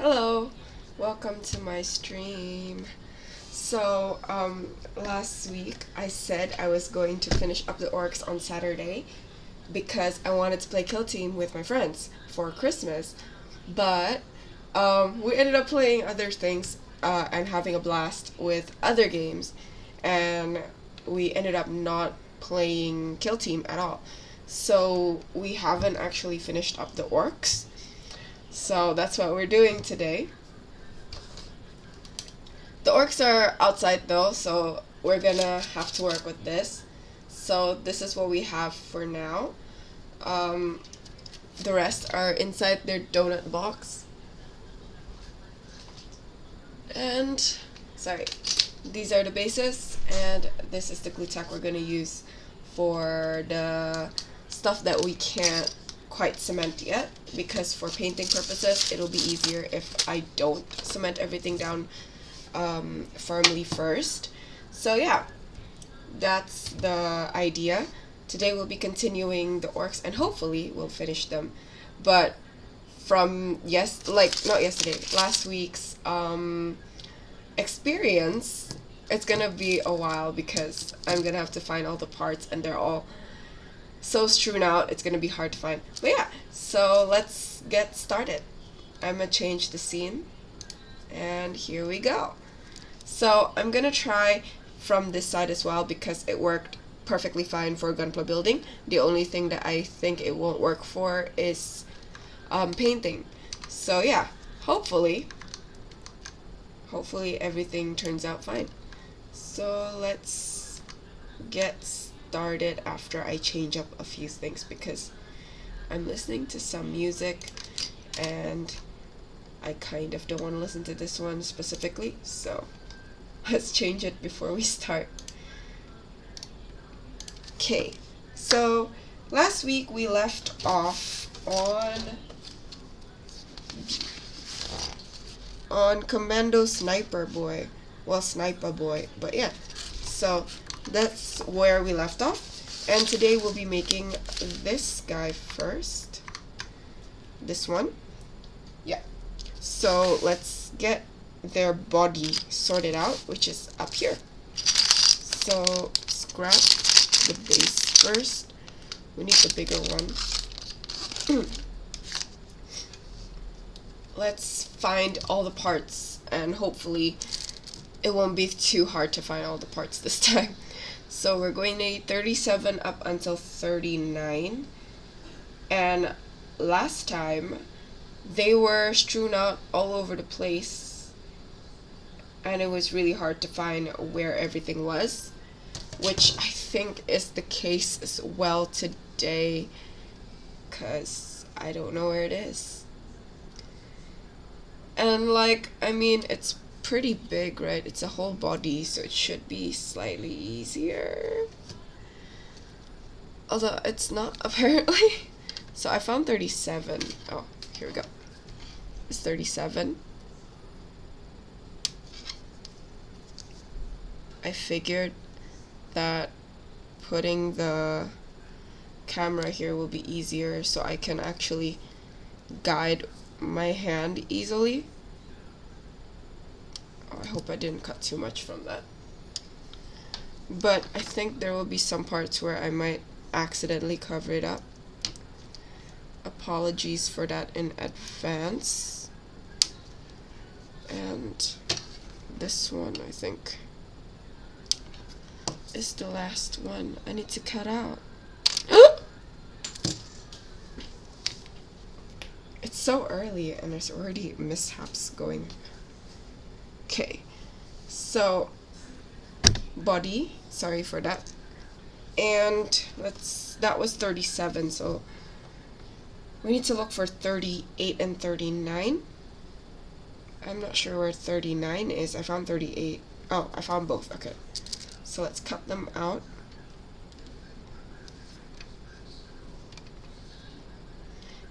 Hello, welcome to my stream. So, last week I said I was going to finish up the orcs on Saturday because I wanted to play Kill Team with my friends for Christmas. But, we ended up playing other things and having a blast with other games. And we ended up not playing Kill Team at all. So, we haven't actually finished up the orcs. So that's what we're doing today. The orcs are outside though, so we're gonna have to work with this. So this is what we have for now. The rest are inside their donut box. And, sorry, these are the bases, and this is the glue tack we're gonna use for the stuff that we can't quite cement yet, because for painting purposes it'll be easier if I don't cement everything down firmly first. So yeah, that's the idea. Today we'll be continuing the orcs and hopefully we'll finish them. But from last week's experience, it's gonna be a while because I'm gonna have to find all the parts and they're all so strewn out, it's gonna be hard to find. But yeah, so let's get started. I'm gonna change the scene, and here we go. So I'm gonna try from this side as well because it worked perfectly fine for gunpla building. The only thing that I think it won't work for is painting. So yeah, hopefully everything turns out fine. So let's get started after I change up a few things because I'm listening to some music and I kind of don't want to listen to this one specifically, so let's change it before we start. Okay, so last week we left off on Commando Sniper Boy. Well, Sniper Boy, but yeah. So that's where we left off, and today we'll be making this guy first. This one. Yeah. So let's get their body sorted out, which is up here. So scrap the base first. We need the bigger one. Let's find all the parts, and hopefully it won't be too hard to find all the parts this time. So we're going to need 37 up until 39. And last time, they were strewn out all over the place. And it was really hard to find where everything was. Which I think is the case as well today. Because I don't know where it is. And it's pretty big, right? It's a whole body, so it should be slightly easier. Although it's not, apparently. So I found 37. Oh, here we go. It's 37. I figured that putting the camera here will be easier so I can actually guide my hand easily. I hope I didn't cut too much from that. But I think there will be some parts where I might accidentally cover it up. Apologies for that in advance. And this one, I think, is the last one I need to cut out. It's so early and there's already mishaps going. Okay, so body, sorry for that, and that was 37, so we need to look for 38 and 39. I'm not sure where 39 is. I found 38. Oh, I found both. Okay, so let's cut them out.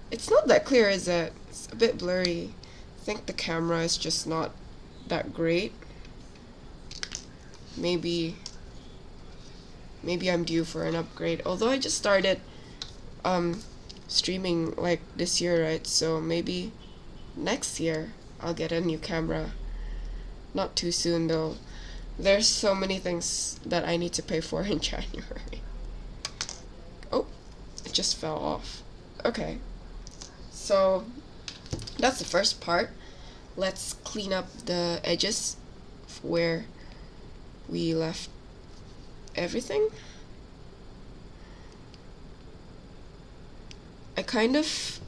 It's not that clear, is it? It's a bit blurry. I think the camera is just not that great. Maybe I'm due for an upgrade. Although I just started streaming like this year, right? So maybe next year I'll get a new camera. Not too soon though. There's so many things that I need to pay for in January. Oh, it just fell off. Okay, so that's the first part. Let's clean up the edges where we left everything. I kind of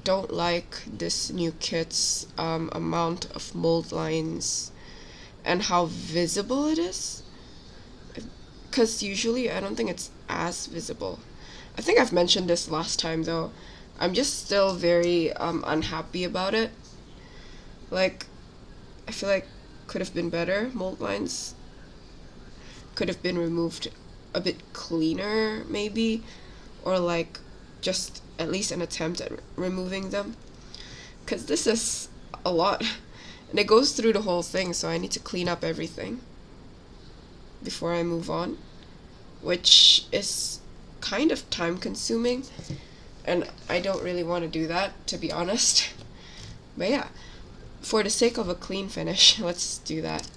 don't like this new kit's amount of mold lines and how visible it is, because usually I don't think it's as visible. I think I've mentioned this last time though. I'm just still very unhappy about it. Like, I feel like could have been better. Mold lines could have been removed a bit cleaner maybe, or like just at least an attempt at removing them, because this is a lot and it goes through the whole thing, so I need to clean up everything before I move on, which is kind of time consuming and I don't really want to do that, to be honest. But yeah, for the sake of a clean finish, let's do that.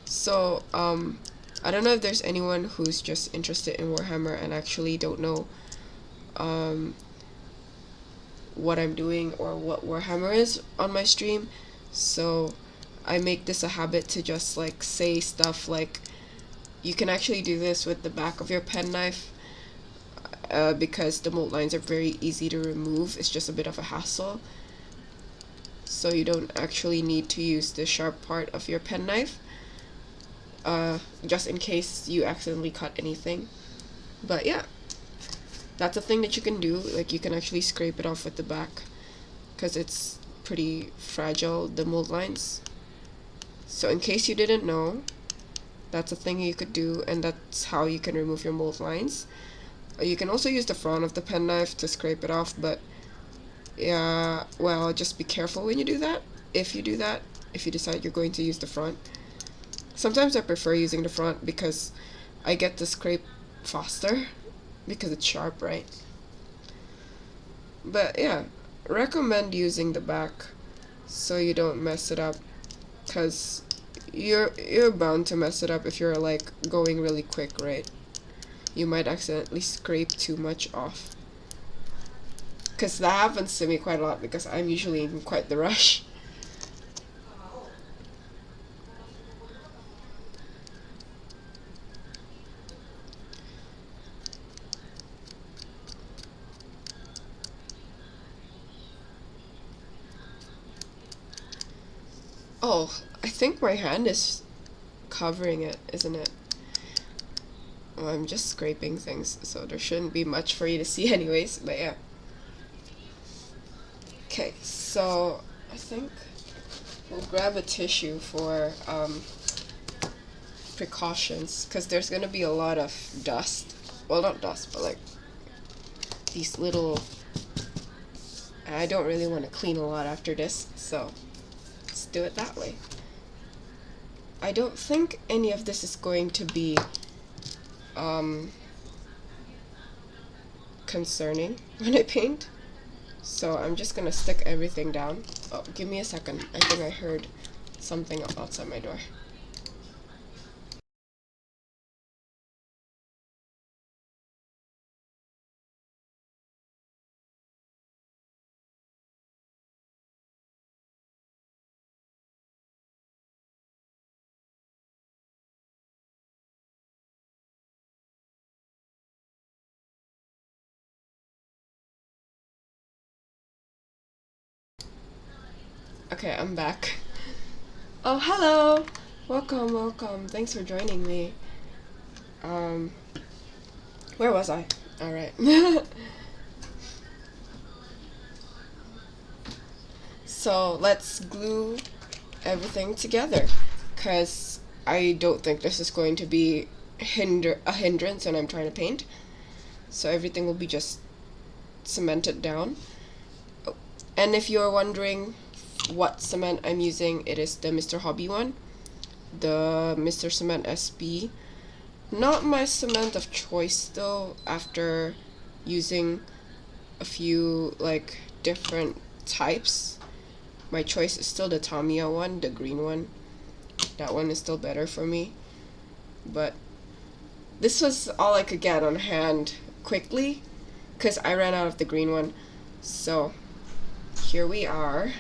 So I don't know if there's anyone who's just interested in Warhammer and actually don't know what I'm doing or what Warhammer is on my stream. So I make this a habit to just like say stuff like, you can actually do this with the back of your penknife, because the mold lines are very easy to remove. It's just a bit of a hassle. So you don't actually need to use the sharp part of your penknife, just in case you accidentally cut anything. But yeah, that's a thing that you can do. Like, you can actually scrape it off with the back because it's pretty fragile, the mold lines. So in case you didn't know, that's a thing you could do, and that's how you can remove your mold lines. You can also use the front of the penknife to scrape it off, but yeah, well, just be careful when you do that. If you decide you're going to use the front. Sometimes I prefer using the front because I get to scrape faster because it's sharp, right? But yeah, recommend using the back so you don't mess it up, because you're bound to mess it up if you're like going really quick, right? You might accidentally scrape too much off, because that happens to me quite a lot because I'm usually in quite the rush. Oh, I think my hand is covering it, isn't it? Well, I'm just scraping things, so there shouldn't be much for you to see anyways, but yeah. Okay, so I think we'll grab a tissue for precautions, because there's gonna be a lot of dust. Well, not dust, but like these little... I don't really want to clean a lot after this, so let's do it that way. I don't think any of this is going to be concerning when I paint, so I'm just gonna stick everything down. Oh, give me a second. I think I heard something outside my door. Okay, I'm back. Oh, hello! Welcome, welcome. Thanks for joining me. Where was I? Alright. So, let's glue everything together, because I don't think this is going to be a hindrance when I'm trying to paint. So everything will be just cemented down. Oh, and if you're wondering what cement I'm using, it is the Mr. Hobby one, the Mr. Cement SB. Not my cement of choice though, after using a few like different types. My choice is still the Tamiya one, the green one. That one is still better for me. But this was all I could get on hand quickly because I ran out of the green one. So here we are.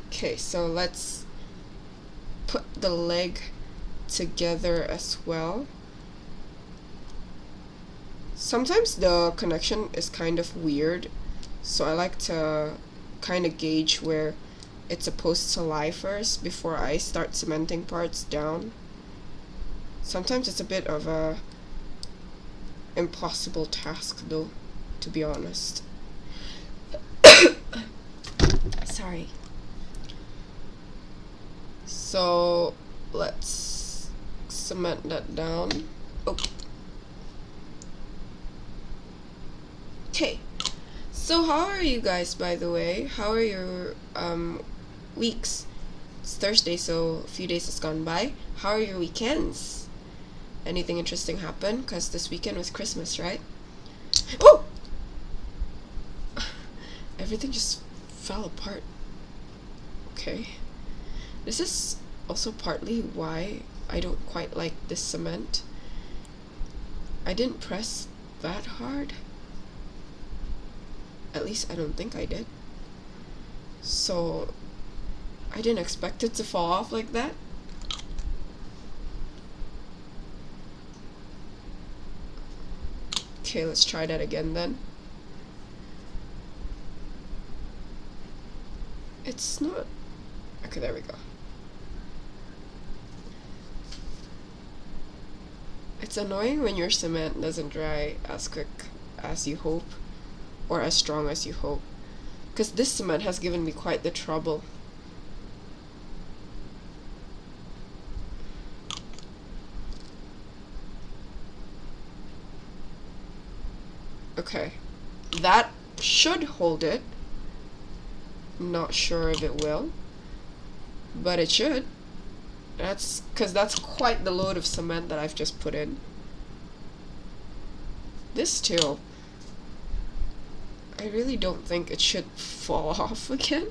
Okay, so let's put the leg together as well. Sometimes the connection is kind of weird, so I like to kind of gauge where it's supposed to lie first before I start cementing parts down. Sometimes it's a bit of a impossible task though, to be honest. Sorry. So let's cement that down. Oh. Okay. So how are you guys, by the way? How are your weeks? It's Thursday, so a few days has gone by. How are your weekends? Anything interesting happen? Because this weekend was Christmas, right? Oh! Everything just fell apart. Okay. This is also partly why I don't quite like this cement. I didn't press that hard. At least I don't think I did. So I didn't expect it to fall off like that. Okay, let's try that again then. It's not... Okay, there we go. It's annoying when your cement doesn't dry as quick as you hope, or as strong as you hope, because this cement has given me quite the trouble. Okay, that should hold it. Not sure if it will, but it should. That's because that's quite the load of cement that I've just put in. This too. I really don't think it should fall off again.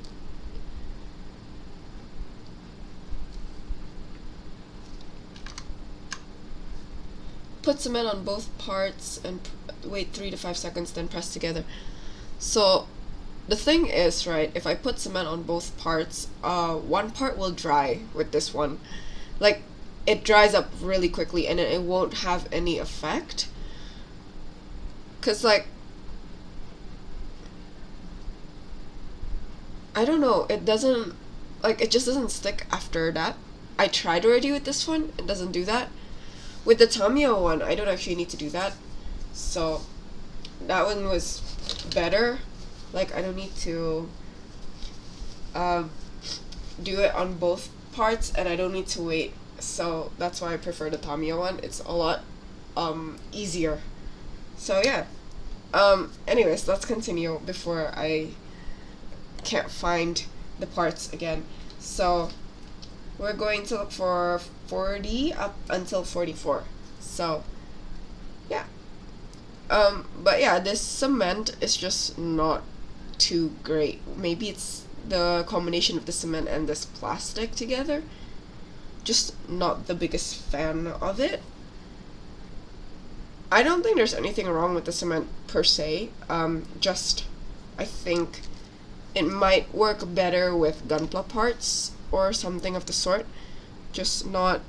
Put cement on both parts and wait 3 to 5 seconds, then press together. So the thing is, right, if I put cement on both parts, one part will dry with this one. Like, it dries up really quickly and it won't have any effect. Cause like, I don't know, it doesn't, like, it just doesn't stick after that. I tried already with this one, it doesn't do that. With the Tamiya one, I don't actually need to do that. So that one was better. Like, I don't need to do it on both parts, and I don't need to wait. So that's why I prefer the Tamiya one. It's a lot easier. So yeah. Anyways, let's continue before I can't find the parts again. So we're going to look for 40 up until 44. So yeah. But yeah, this cement is just not too great. Maybe it's the combination of the cement and this plastic together. Just not the biggest fan of it. I don't think there's anything wrong with the cement per se. Just I think it might work better with gunpla parts or something of the sort. Just not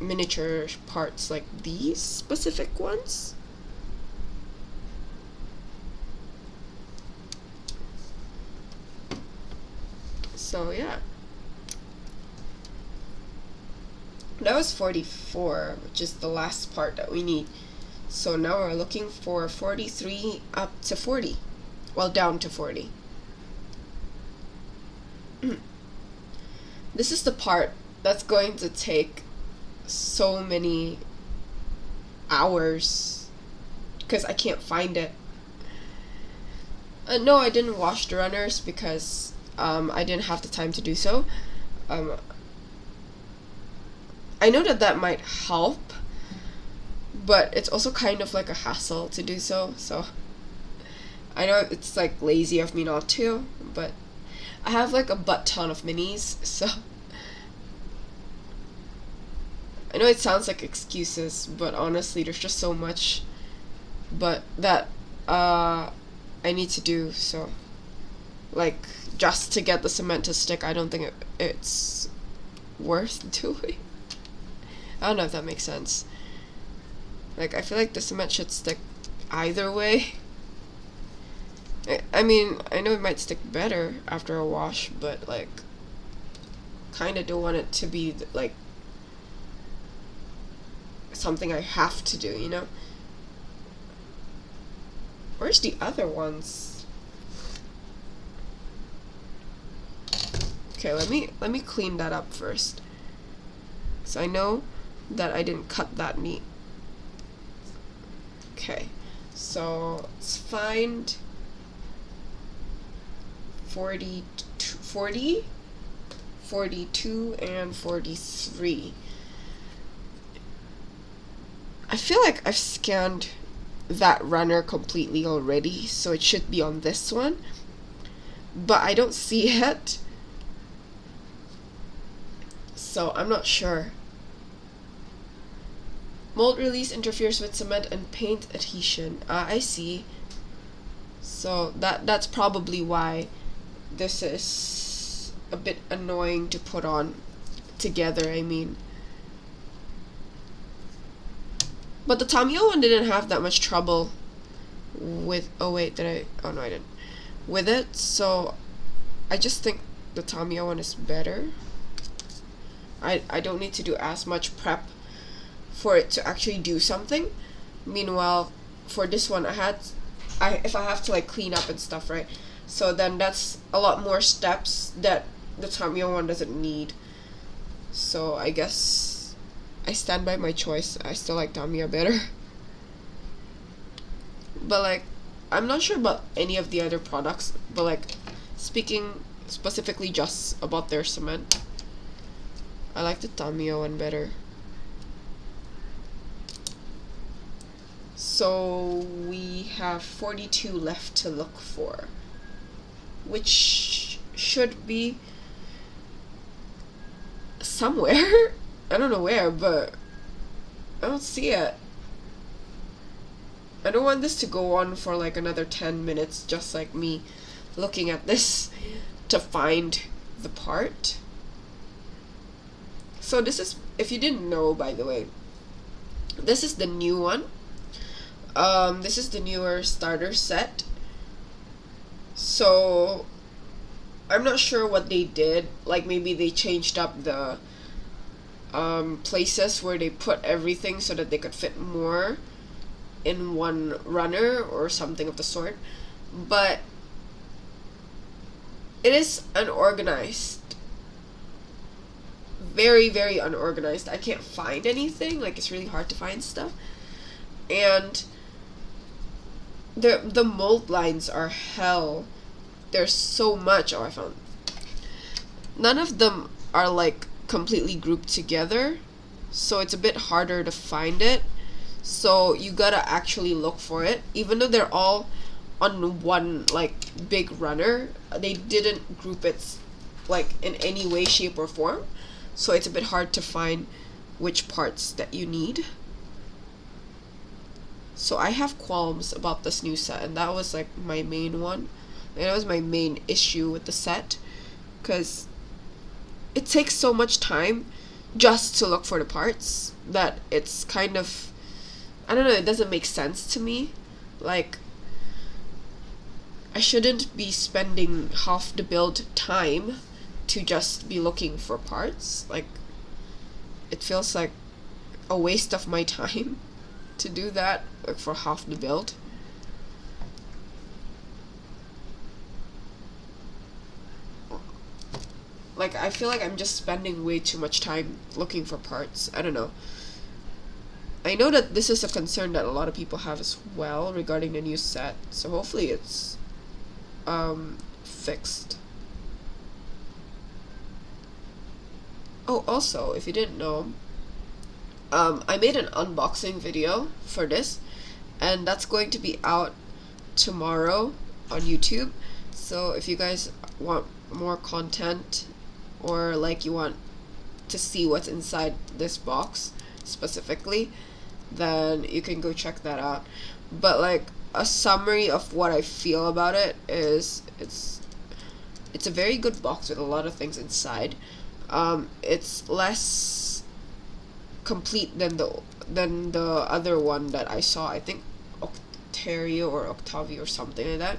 miniature parts like these specific ones. So yeah. That was 44, which is the last part that we need. So now we're looking for 43 up to 40. Well, down to 40. This is the part that's going to take so many hours because I can't find it. No, I didn't wash the runners because I didn't have the time to do so. I know that might help, but it's also kind of like a hassle to do so. So I know it's like lazy of me not to, but I have like a butt ton of minis, so I know it sounds like excuses, but honestly, there's just so much but that I need to do. So like, just to get the cement to stick, I don't think it's worth doing. I don't know if that makes sense. Like, I feel like the cement should stick either way. I mean, I know it might stick better after a wash, but like, kind of don't want it to be like something I have to do, you know? Where's the other ones? Okay, let me clean that up first, so I know that I didn't cut that neat. Okay, so let's find 40, 42, and 43. I feel like I've scanned that runner completely already, so it should be on this one, but I don't see it, so I'm not sure. Mold release interferes with cement and paint adhesion. I see. So that's probably why this is a bit annoying to put on together, I mean. But the Tamiya one didn't have that much trouble with, oh wait, oh no I didn't, with it, so I just think the Tamiya one is better. I don't need to do as much prep for it to actually do something. Meanwhile, for this one, if I have to like clean up and stuff, right? So then that's a lot more steps that the Tamiya one doesn't need. So I guess I stand by my choice. I still like Tamiya better. But like, I'm not sure about any of the other products, but like, speaking specifically just about their cement, I like the Tamiya one better. So we have 42 left to look for, which should be somewhere. I don't know where, but I don't see it. I don't want this to go on for like another 10 minutes, just like me looking at this to find the part. So this is, if you didn't know, by the way, this is the new one. This is the newer starter set. So I'm not sure what they did. Like, maybe they changed up the places where they put everything so that they could fit more in one runner or something of the sort. But it is unorganized. Very, very unorganized. I can't find anything. Like, it's really hard to find stuff. And the mold lines are hell. There's so much. Oh, I found. None of them are like completely grouped together, so it's a bit harder to find it. So you gotta actually look for it. Even though they're all on one like big runner, they didn't group it like in any way, shape, or form. So it's a bit hard to find which parts that you need. So I have qualms about this new set, and that was like my main one. And that was my main issue with the set, because it takes so much time just to look for the parts that it's kind of, I don't know, it doesn't make sense to me. Like, I shouldn't be spending half the build time to just be looking for parts. Like, it feels like a waste of my time to do that, like, for half the build. Like, I feel like I'm just spending way too much time looking for parts. I don't know. I know that this is a concern that a lot of people have as well regarding the new set, so hopefully it's fixed. Oh, also, if you didn't know, I made an unboxing video for this, and that's going to be out tomorrow on YouTube. So if you guys want more content, or like you want to see what's inside this box specifically, then you can go check that out. But like a summary of what I feel about it is it's a very good box with a lot of things inside. It's less complete than the other one that I saw. I think Octario or Octavio or something like that.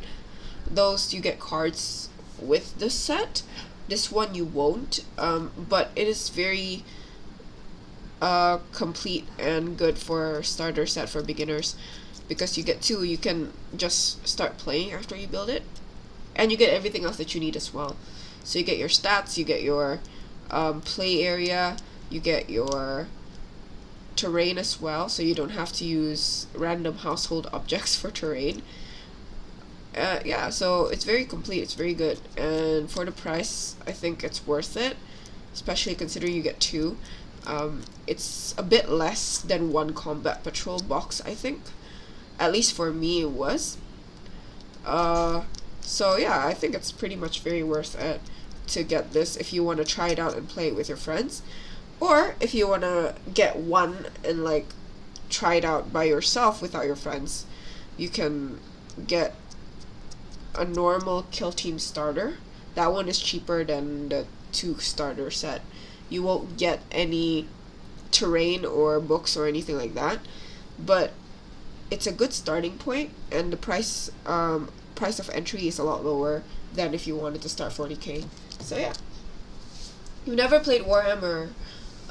Those you get cards with the set. This one you won't. But it is very complete and good for starter set for beginners, because you get two. You can just start playing after you build it, and you get everything else that you need as well. So you get your stats, you get your play area, you get your terrain as well, so you don't have to use random household objects for terrain. Yeah, so it's very complete, it's very good, and for the price, I think it's worth it, especially considering you get two. It's a bit less than one Combat Patrol box, I think. At least for me it was. So yeah, I think it's pretty much very worth it to get this if you want to try it out and play it with your friends. Or if you want to get one and like try it out by yourself without your friends, you can get a normal Kill Team starter. That one is cheaper than the 2 starter set. You won't get any terrain or books or anything like that, but it's a good starting point, and the price of entry is a lot lower than if you wanted to start 40k. So yeah, you've never played Warhammer,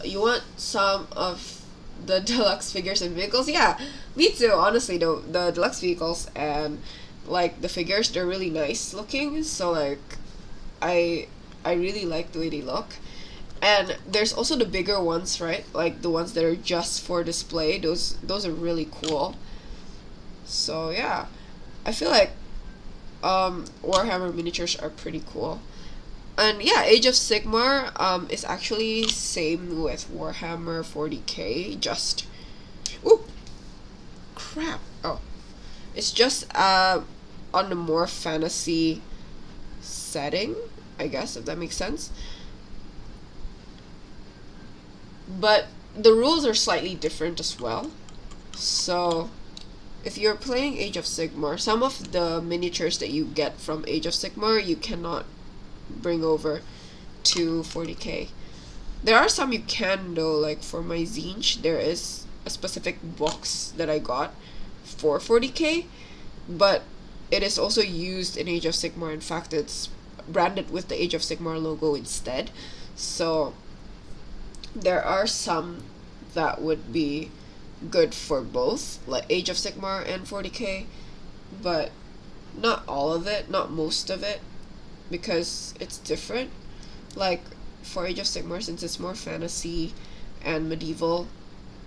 you want some of the deluxe figures and vehicles? Yeah, me too. Honestly, the deluxe vehicles and like the figures, they're really nice looking. So like, I really like the way they look. And there's also the bigger ones, right? Like the ones that are just for display. Those are really cool. So yeah, I feel like Warhammer miniatures are pretty cool. And yeah, Age of Sigmar is actually same with Warhammer 40k, just ooh crap. Oh, it's just on the more fantasy setting, I guess, if that makes sense. But the rules are slightly different as well. So if you're playing Age of Sigmar, some of the miniatures that you get from Age of Sigmar you cannot bring over to 40k. There are some you can though, like for my Zinch, there is a specific box that I got for 40k, but it is also used in Age of Sigmar. In fact, it's branded with the Age of Sigmar logo instead. So there are some that would be good for both, like Age of Sigmar and 40k, but not all of it, not most of it, because it's different. Like for Age of Sigmar, since it's more fantasy and medieval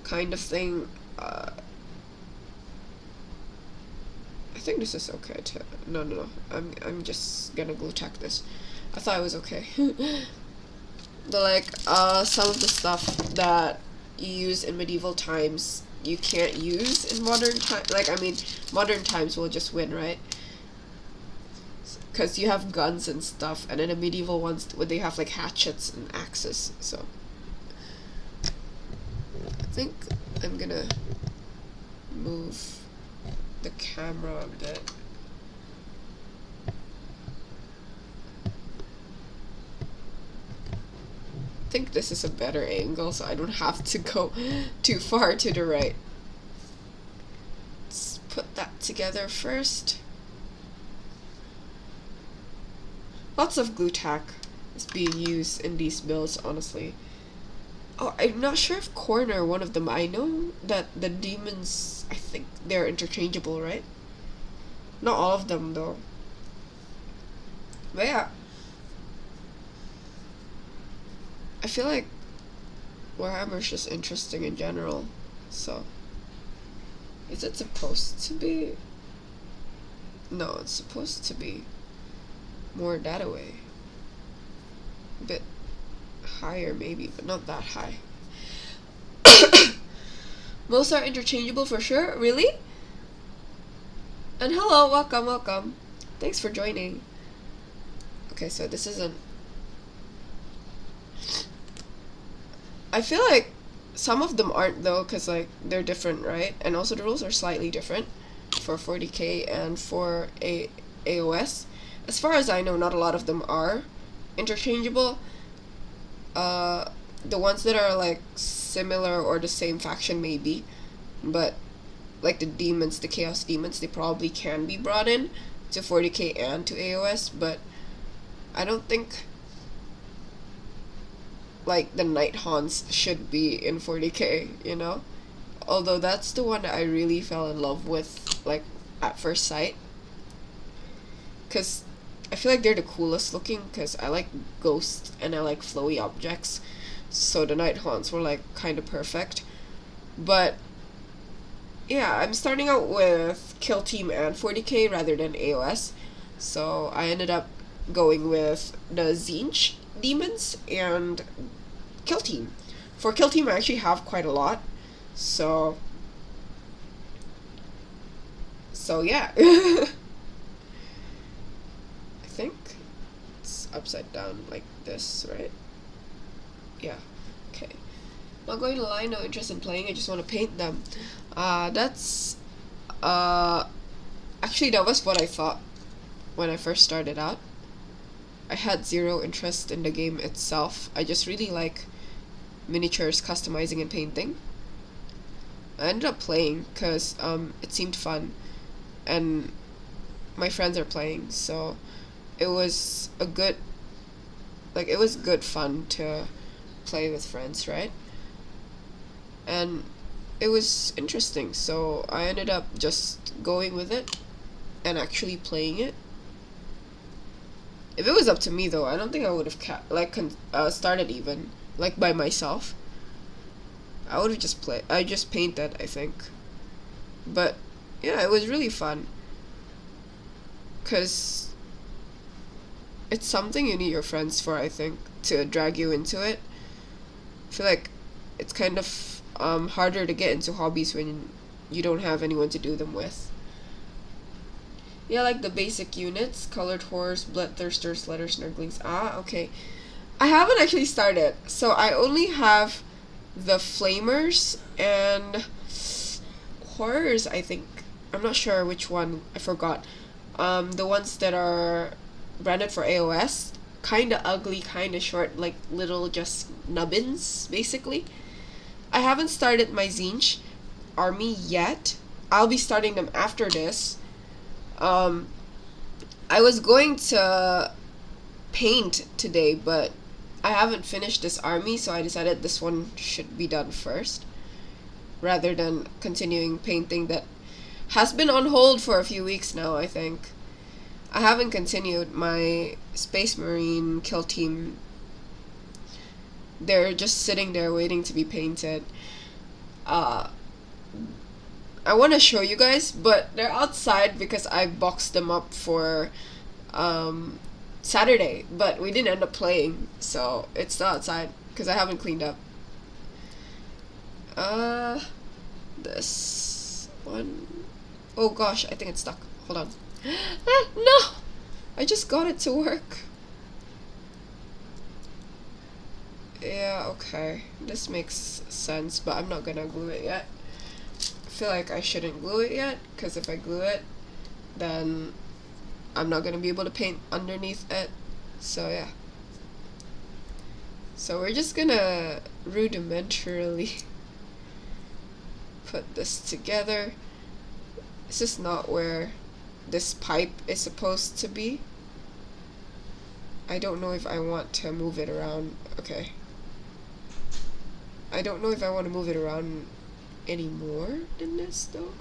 kind of thing, I think this is okay to no, I'm just gonna glue tack this. I thought it was okay. The like some of the stuff that you use in medieval times you can't use in modern times. Like, I mean, modern times will just win, right? Because you have guns and stuff, and in the medieval ones where they have like hatchets and axes. So I think I'm gonna move the camera a bit. I think this is a better angle, so I don't have to go too far to the right. Let's put that together first. Lots of glue tack is being used in these builds, honestly. Oh, I'm not sure if corner one of them. I know that the demons, I think they're interchangeable, right? Not all of them though. But yeah, I feel like Warhammer's just interesting in general. So is it supposed to be? No, it's supposed to be more that way. A bit higher maybe, but not that high. Most are interchangeable for sure. Really? And hello, welcome. Thanks for joining. Okay, so this isn't... I feel like some of them aren't though, because like they're different, right? And also the rules are slightly different for 40k and for AOS. As far as I know, not a lot of them are interchangeable. The ones that are like similar or the same faction maybe, but like the demons, the chaos demons, they probably can be brought in to 40k and to AOS, but I don't think like the night haunts should be in 40k, you know? Although that's the one that I really fell in love with, like, at first sight. Because I feel like they're the coolest looking, because I like ghosts and I like flowy objects. So the night haunts were, like, kind of perfect. But, yeah, I'm starting out with Kill Team and 40k rather than AOS. So I ended up going with the Tzeentch demons and Kill Team. For Kill Team, I actually have quite a lot. So yeah. I think it's upside down like this, right? Yeah. Okay. Not going to lie, no interest in playing, I just want to paint them. That's actually that was what I thought when I first started out. I had zero interest in the game itself. I just really like miniatures, customizing, and painting. I ended up playing because it seemed fun, and my friends are playing, so it was a good, like, it was good fun to play with friends, right? And it was interesting, so I ended up just going with it and actually playing it. If it was up to me though, I don't think I would have started even like by myself. I would have just played. I just painted, I think. But yeah, it was really fun. Cause it's something you need your friends for, I think, to drag you into it. I feel like it's kind of harder to get into hobbies when you don't have anyone to do them with. Yeah, like the basic units: Colored Horse, Bloodthirster, Letter Snurglings. Ah, okay. I haven't actually started, so I only have the Flamers and Horrors, I think. I'm not sure which one, I forgot. The ones that are branded for AOS, kinda ugly, kinda short, like little just nubbins, basically. I haven't started my Tzeentch army yet. I'll be starting them after this. I was going to paint today, but I haven't finished this army, so I decided this one should be done first, rather than continuing painting that has been on hold for a few weeks now, I think. I haven't continued my Space Marine Kill Team. They're just sitting there waiting to be painted. I want to show you guys, but they're outside because I boxed them up for Saturday, but we didn't end up playing, so it's still outside because I haven't cleaned up. This one. Oh gosh, I think it's stuck. Hold on. No! I just got it to work. Yeah, okay. This makes sense, but I'm not gonna glue it yet. I feel like I shouldn't glue it yet, because if I glue it, then I'm not gonna be able to paint underneath it. So yeah. So we're just gonna rudimentarily put this together. This is not where this pipe is supposed to be. I don't know if I want to move it around. Okay. I don't know if I want to move it around any more than this though.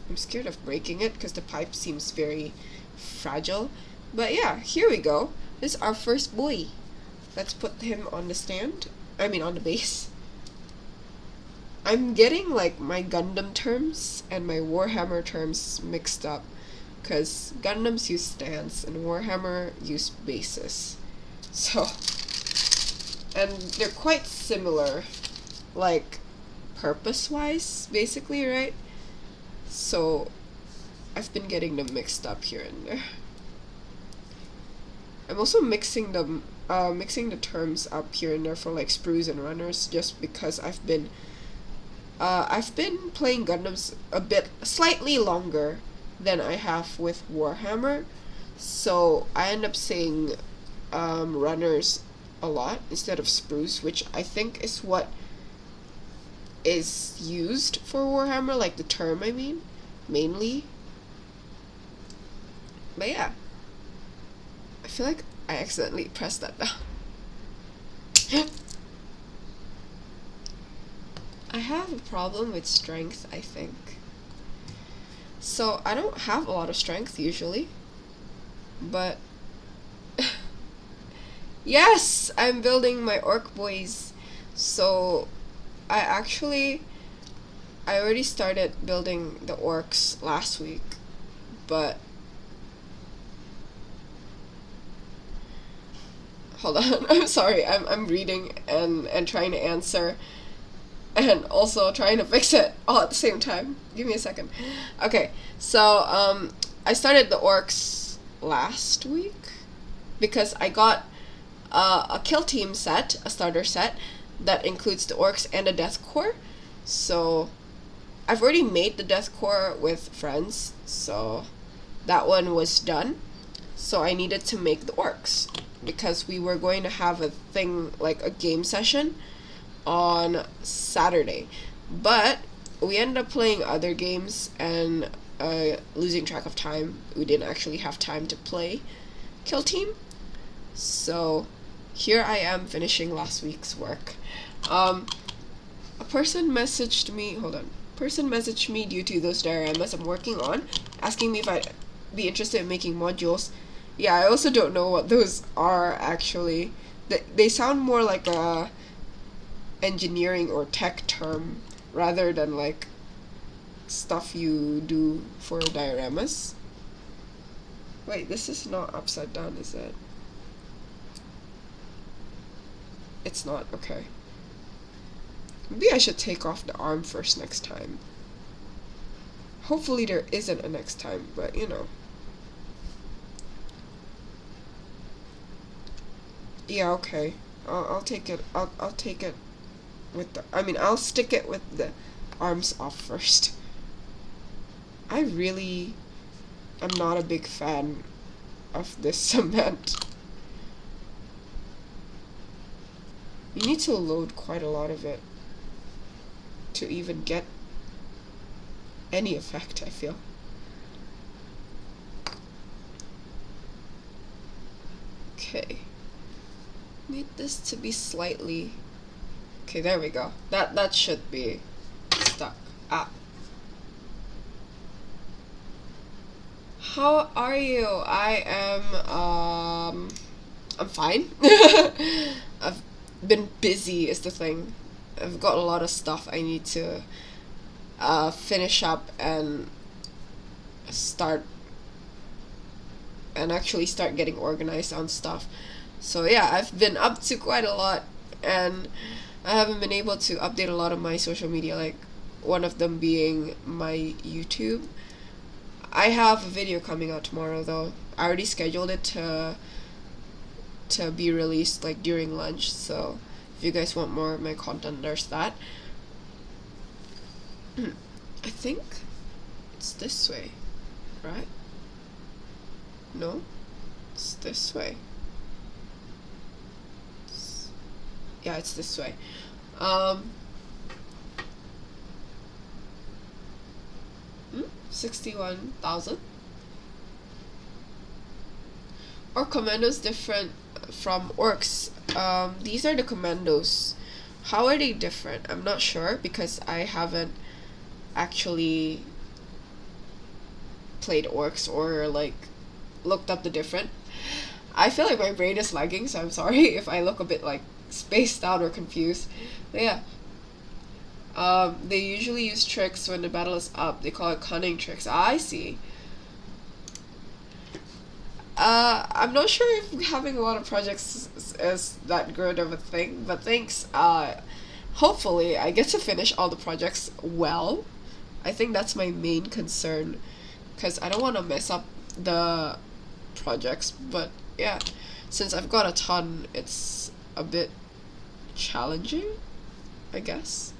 I'm scared of breaking it because the pipe seems very fragile. But yeah, here we go. This is our first boy. Let's put him on the stand. I mean on the base. I'm getting like my Gundam terms and my Warhammer terms mixed up, because Gundams use stands and Warhammer use bases. So, and they're quite similar, like purpose-wise, basically, right? So I've been getting them mixed up here and there. I'm also mixing the terms up here and there for like sprues and runners, just because I've been playing Gundams a bit slightly longer than I have with Warhammer, so I end up saying runners a lot instead of sprues, which I think is what is used for Warhammer, like the term, I mean, mainly. But yeah, I feel like I accidentally pressed that down. I have a problem with strength, I think. So I don't have a lot of strength usually, but yes, I'm building my orc boys. So I already started building the orcs last week, but hold on, I'm sorry, I'm reading and trying to answer and also trying to fix it all at the same time. Give me a second. Okay, so I started the orcs last week because I got a kill team set, a starter set that includes the orcs and a death corps. So I've already made the death corps with friends, so that one was done. So I needed to make the orcs because we were going to have a thing, like a game session on Saturday, but we ended up playing other games and losing track of time. We didn't actually have time to play Kill Team, so here I am finishing last week's work. A person messaged me due to those dioramas I'm working on, asking me if I'd be interested in making modules. Yeah, I also don't know what those are actually. They sound more like a engineering or tech term rather than like stuff you do for dioramas. Wait, this is not upside down, is it? It's not, okay. Maybe I should take off the arm first next time. Hopefully there isn't a next time, but you know. Yeah, okay. I'll take it. I'll take it with the. I mean, I'll stick it with the arms off first. I really am not a big fan of this cement. You need to load quite a lot of it to even get any effect, I feel. Okay. Need this to be slightly... Okay, there we go. That should be stuck. Ah. How are you? I am, I'm fine. I've been busy is the thing. I've got a lot of stuff I need to finish up and actually start getting organized on stuff. So yeah, I've been up to quite a lot, and I haven't been able to update a lot of my social media, like one of them being my YouTube. I have a video coming out tomorrow though. I already scheduled it to be released like during lunch, so if you guys want more of my content, there's that. I think it's this way, right? No? It's this way. Yeah, it's this way. 61,000. Ork Kommandos different from orcs. These are the commandos. How are they different? I'm not sure because I haven't actually played orcs or like looked up the different. I feel like my brain is lagging, so I'm sorry if I look a bit like spaced out or confused. But yeah. They usually use tricks when the battle is up. They call it cunning tricks. I see. I'm not sure if having a lot of projects is that good of a thing, but thanks. hopefully I get to finish all the projects well. I think that's my main concern, because I don't want to mess up the projects. But yeah, since I've got a ton, it's a bit challenging, I guess.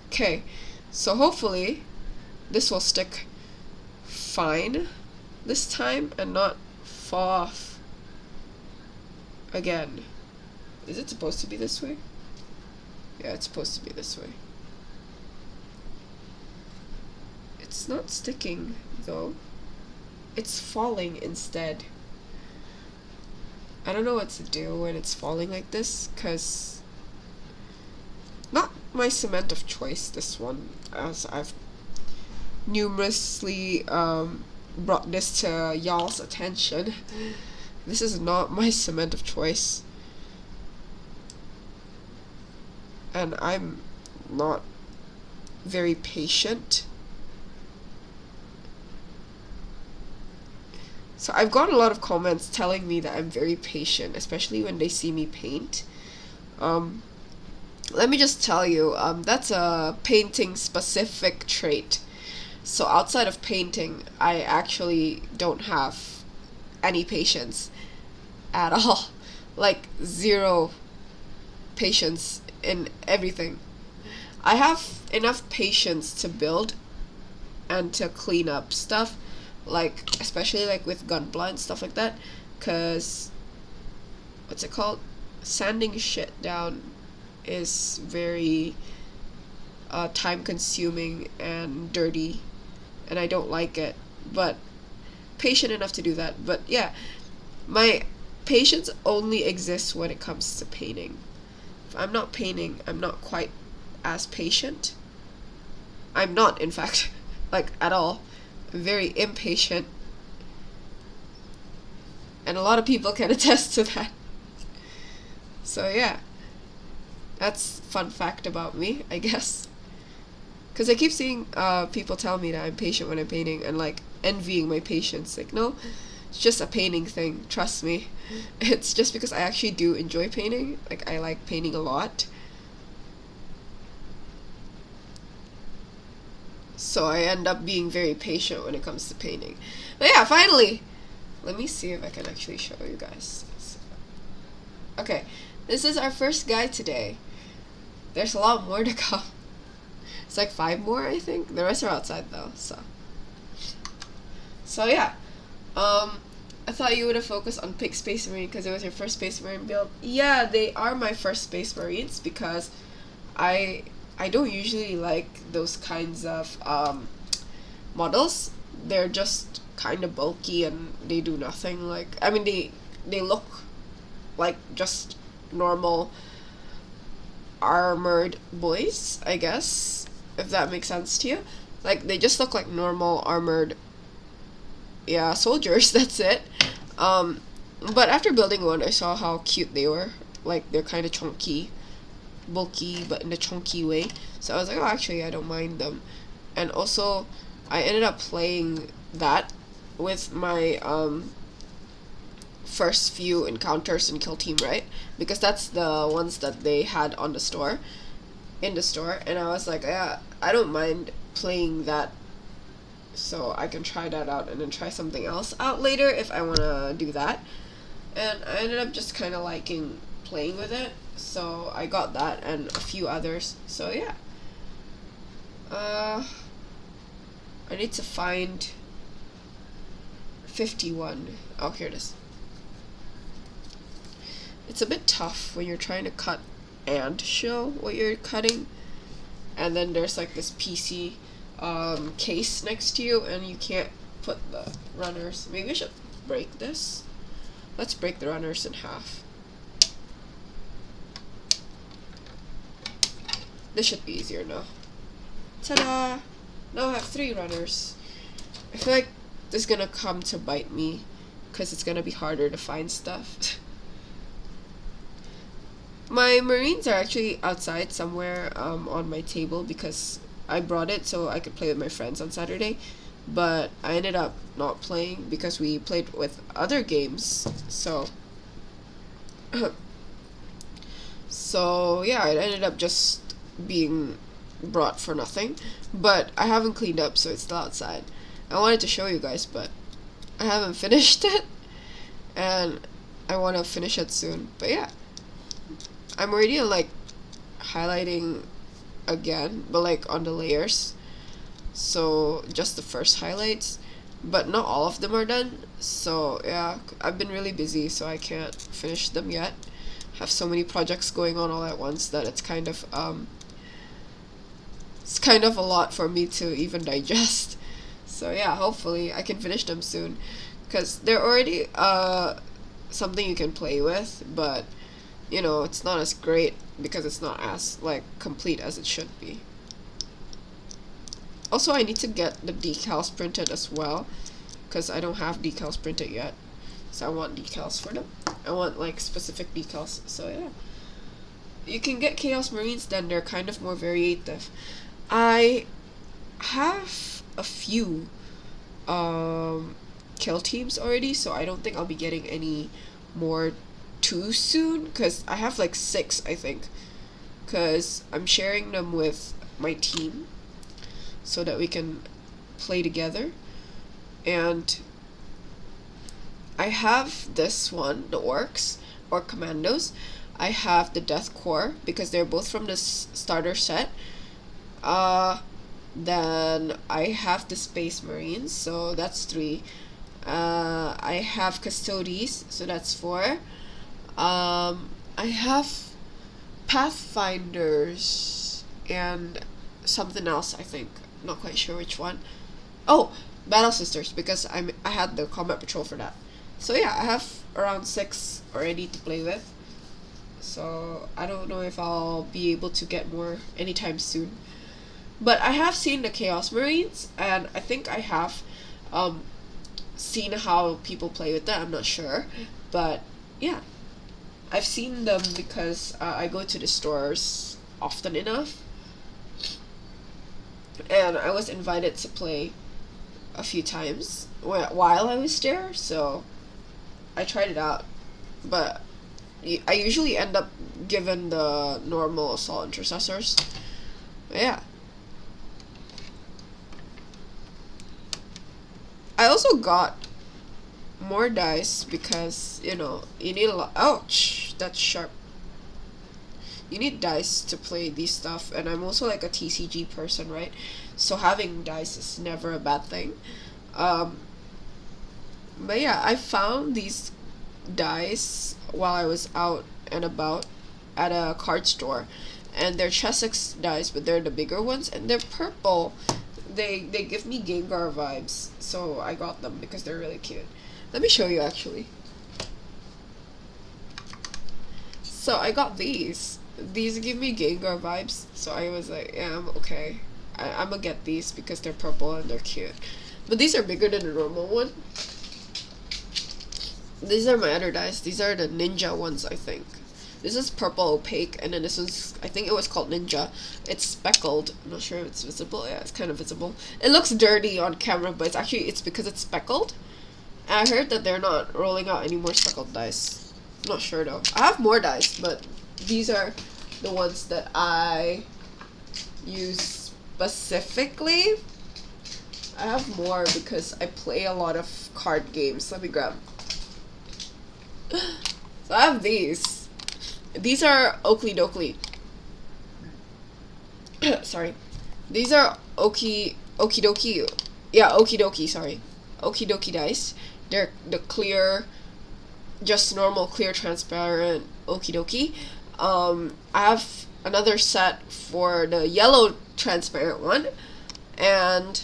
Okay, so hopefully this will stick fine this time and not fall off again. Is it supposed to be this way? Yeah, it's supposed to be this way. It's not sticking though. It's falling instead. I don't know what to do when it's falling like this, because not my cement of choice, this one, as I've numerously brought this to y'all's attention. This is not my cement of choice, and I'm not very patient. So I've got a lot of comments telling me that I'm very patient, especially when they see me paint. Let me just tell you, that's a painting specific trait. So outside of painting, I actually don't have any patience at all. Like, zero patience in everything. I have enough patience to build and to clean up stuff, like especially like with gunpla and stuff like that, because what's it called, sanding shit down is very time consuming and dirty, and I don't like it, but patient enough to do that. But yeah, my patience only exists when it comes to painting. If I'm not painting, I'm not quite as patient. I'm not, in fact, like at all. I'm very impatient, and a lot of people can attest to that. So yeah, that's fun fact about me, I guess. Because I keep seeing people tell me that I'm patient when I'm painting, and like envying my patience. Like, no, it's just a painting thing, trust me. It's just because I actually do enjoy painting. Like, I like painting a lot. So I end up being very patient when it comes to painting. But yeah, finally! Let me see if I can actually show you guys. Okay, this is our first guy today. There's a lot more to come. It's like 5 more, I think. The rest are outside though, so yeah. I thought you would have focused on Pig Space Marine because it was your first Space Marine build. Yeah, they are my first Space Marines because I don't usually like those kinds of models. They're just kind of bulky and they do nothing. Like, I mean, they look like just normal armored boys, I guess, if that makes sense to you. Like, they just look like normal armored, yeah, soldiers. That's it. But after building one, I saw how cute they were. Like, they're kind of chunky, bulky, but in a chunky way. So I was like, oh, actually, I don't mind them. And also, I ended up playing that with my first few encounters in Kill Team, right? Because that's the ones that they had on the store, in the store, and I was like, yeah, I don't mind playing that, so I can try that out and then try something else out later if I want to do that. And I ended up just kind of liking playing with it, so I got that and a few others. So yeah, I need to find 51. Oh, here it is. It's a bit tough when you're trying to cut and show what you're cutting, and then there's like this PC case next to you and you can't put the runners. Maybe I should break this. Let's break the runners in half. This should be easier now. Ta-da! Now I have 3 runners. I feel like this is gonna come to bite me because it's gonna be harder to find stuff. My Marines are actually outside somewhere on my table because I brought it so I could play with my friends on Saturday. but I ended up not playing because we played with other games. So so yeah, it ended up just being brought for nothing. But I haven't cleaned up, so it's still outside. I wanted to show you guys, but I haven't finished it, and I want to finish it soon. But yeah, I'm already like highlighting again, but like on the layers, so just the first highlights, but not all of them are done. So yeah, I've been really busy, so I can't finish them yet. Have so many projects going on all at once that it's kind of a lot for me to even digest. So yeah, hopefully I can finish them soon, because they're already something you can play with, but you know, it's not as great because it's not as like complete as it should be. Also, I need to get the decals printed as well, because I don't have decals printed yet. So I want decals for them. I want like specific decals. So yeah, you can get Chaos Marines, then they're kind of more variative. I have a few kill teams already, so I don't think I'll be getting any more too soon, because I have like 6, I think, because I'm sharing them with my team so that we can play together. And I have this one, the Ork Kommandos. I have the Death Corps because they're both from this starter set. Then I have the Space Marines, so that's 3. I have Custodes, so that's 4. I have Pathfinders and something else, I think. Not quite sure which one. Oh, Battle Sisters, because I had the Combat Patrol for that. So yeah, I have around 6 already to play with. So I don't know if I'll be able to get more anytime soon. But I have seen the Chaos Marines, and I think I have seen how people play with them. I'm not sure, but yeah, I've seen them because I go to the stores often enough, and I was invited to play a few times while I was there, so I tried it out. But I usually end up given the normal assault intercessors. But yeah. I also got more dice because, you know, you need a lot. Ouch! That's sharp. You need dice to play these stuff, and I'm also like a TCG person, right? So having dice is never a bad thing. But yeah, I found these dice while I was out and about at a card store, and they're Chessex dice, but they're the bigger ones, and they're purple. They give me Gengar vibes, so I got them because they're really cute. Let me show you actually. So I got these. These give me Gengar vibes, so I was like, yeah, I'm okay. I'm gonna get these because they're purple and they're cute. But these are bigger than the normal one. These are my other dice. These are the Ninja ones, I think. This is purple opaque, and then this is, I think it was called Ninja. It's speckled. I'm not sure if it's visible. Yeah, it's kind of visible. It looks dirty on camera, but it's because it's speckled. And I heard that they're not rolling out any more speckled dice. I'm not sure though. I have more dice, but these are the ones that I use specifically. I have more because I play a lot of card games. Let me grab. So I have these. These are Oakley Dokley. Sorry. These are Okie Dokie. Yeah, Okie Dokie, sorry. Okie Dokie dice. They're the clear, just normal clear transparent Okie Dokie. I have another set for the yellow transparent one, and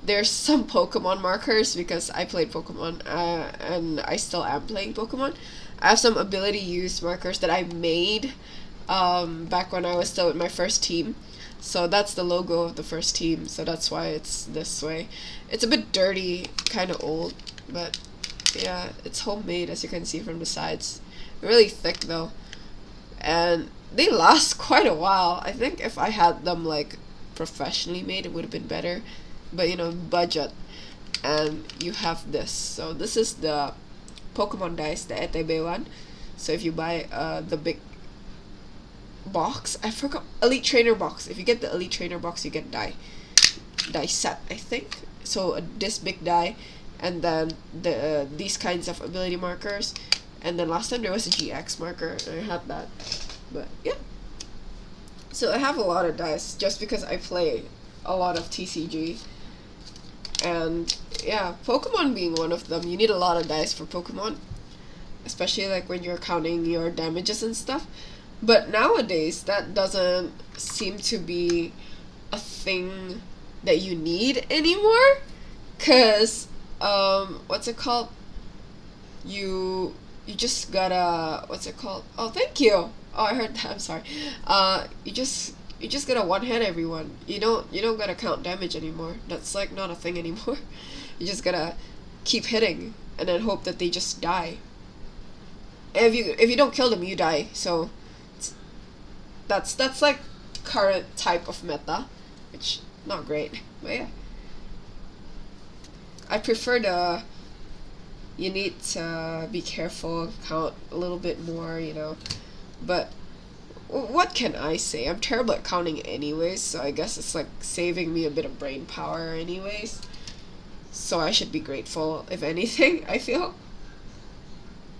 there's some Pokemon markers because I played Pokemon, and I still am playing Pokemon. I have some ability use markers that I made back when I was still with my first team. So that's the logo of the first team, so that's why it's this way. It's a bit dirty, kind of old, but yeah, it's homemade as you can see from the sides. Really thick though. And they last quite a while. I think if I had them like professionally made, it would have been better. But you know, budget. and you have this. So this is the Pokemon dice, the ETB one. So if you buy the big box, I forgot, Elite Trainer box. If you get the Elite Trainer box, you get die set, I think. So this big die, and then these kinds of ability markers, and then last time there was a GX marker, and I had that. But yeah, so I have a lot of dice just because I play a lot of TCG, and yeah, Pokemon being one of them. You need a lot of dice for Pokemon, especially like when you're counting your damages and stuff. But nowadays that doesn't seem to be a thing that you need anymore, cause what's it called? You just gotta, what's it called? Oh, thank you. Oh, I heard that. I'm sorry. You just gotta one hit everyone. You don't gotta count damage anymore. That's like not a thing anymore. You just gotta keep hitting and then hope that they just die. And if you don't kill them, you die. So that's like current type of meta, which not great. But yeah, I prefer the, you need to be careful, count a little bit more, you know. But what can I say? I'm terrible at counting anyways, so I guess it's like saving me a bit of brain power anyways. So I should be grateful, if anything, I feel.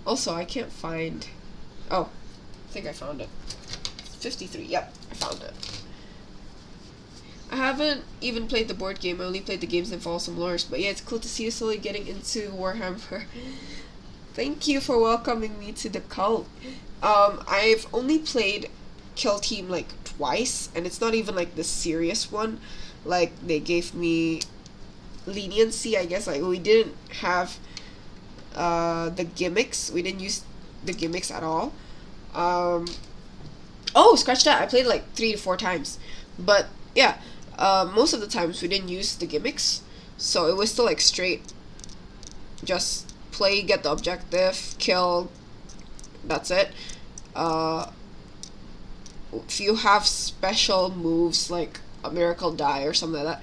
Also, I can't find... Oh, I think I found it. 53, yep, I found it. I haven't even played the board game, I only played the games and follow some lores, but yeah, it's cool to see you slowly getting into Warhammer. Thank you for welcoming me to the cult. I've only played Kill Team like twice, and it's not even like the serious one. Like, they gave me leniency, I guess. Like, we didn't have the gimmicks. We didn't use the gimmicks at all. Oh, scratch that. I played like 3 to 4 times. But yeah, most of the times we didn't use the gimmicks. So it was still like straight, just play, get the objective, kill, that's it. If you have special moves like a miracle die or something like that,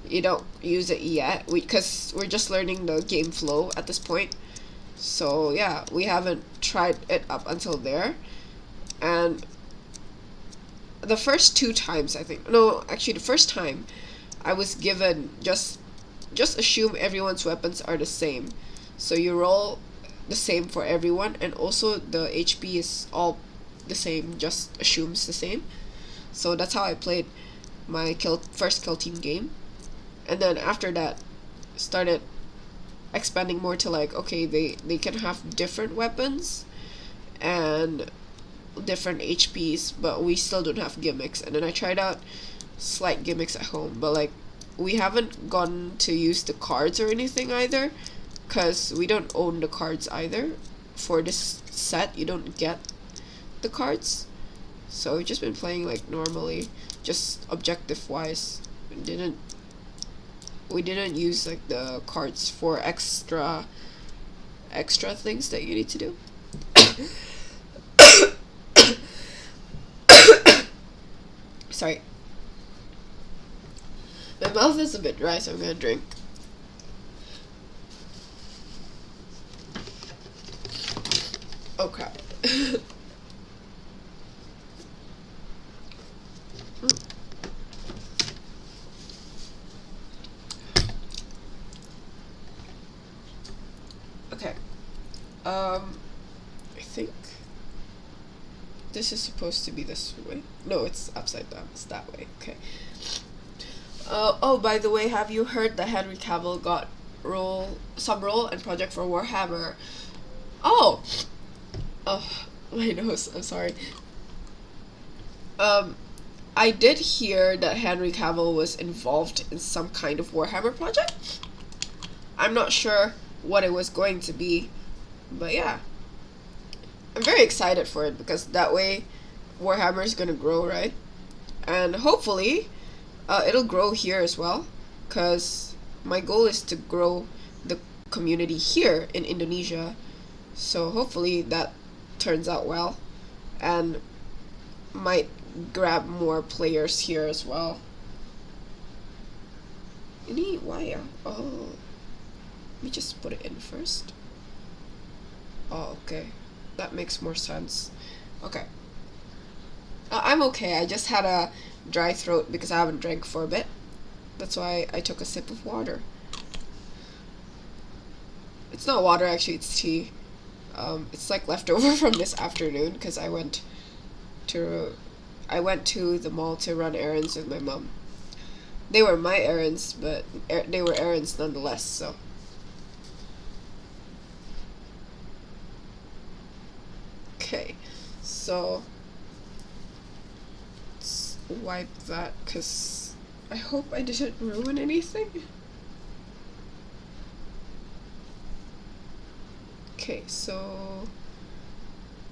you don't use it yet, because we're just learning the game flow at this point. So yeah, we haven't tried it up until there. And the first 2 times, I think, no, actually the first time I was given just assume everyone's weapons are the same. So you roll the same for everyone, and also the HP is all the same, just assumes the same. So that's how I played my first Kill Team game. And then after that, started expanding more to like, okay, they can have different weapons and different HPs, but we still don't have gimmicks. And then I tried out slight gimmicks at home, but like, we haven't gone to use the cards or anything either, because we don't own the cards either. For this set, you don't get the cards. So we've just been playing like normally, just objective wise. We didn't use like the cards for extra things that you need to do. Sorry. My mouth is a bit dry, so I'm gonna drink. Okay. Okay. I think this is supposed to be this way. No, it's upside down. It's that way. Okay. Oh, by the way, have you heard that Henry Cavill got sub role and project for Warhammer? Oh, my nose. I'm sorry. I did hear that Henry Cavill was involved in some kind of Warhammer project. I'm not sure what it was going to be, but yeah, I'm very excited for it, because that way Warhammer is gonna grow, right? And hopefully it'll grow here as well, because my goal is to grow the community here in Indonesia. So hopefully that turns out well, and might grab more players here as well. Ini why? Oh, Let me just put it in first. Oh, okay. That makes more sense. Okay. I'm okay. I just had a dry throat because I haven't drank for a bit. That's why I took a sip of water. It's not water, actually, it's tea. It's like leftover from this afternoon because I went to the mall to run errands with my mom. They were my errands, but they were errands nonetheless, so. Okay, so let's wipe that because I hope I didn't ruin anything. Okay, so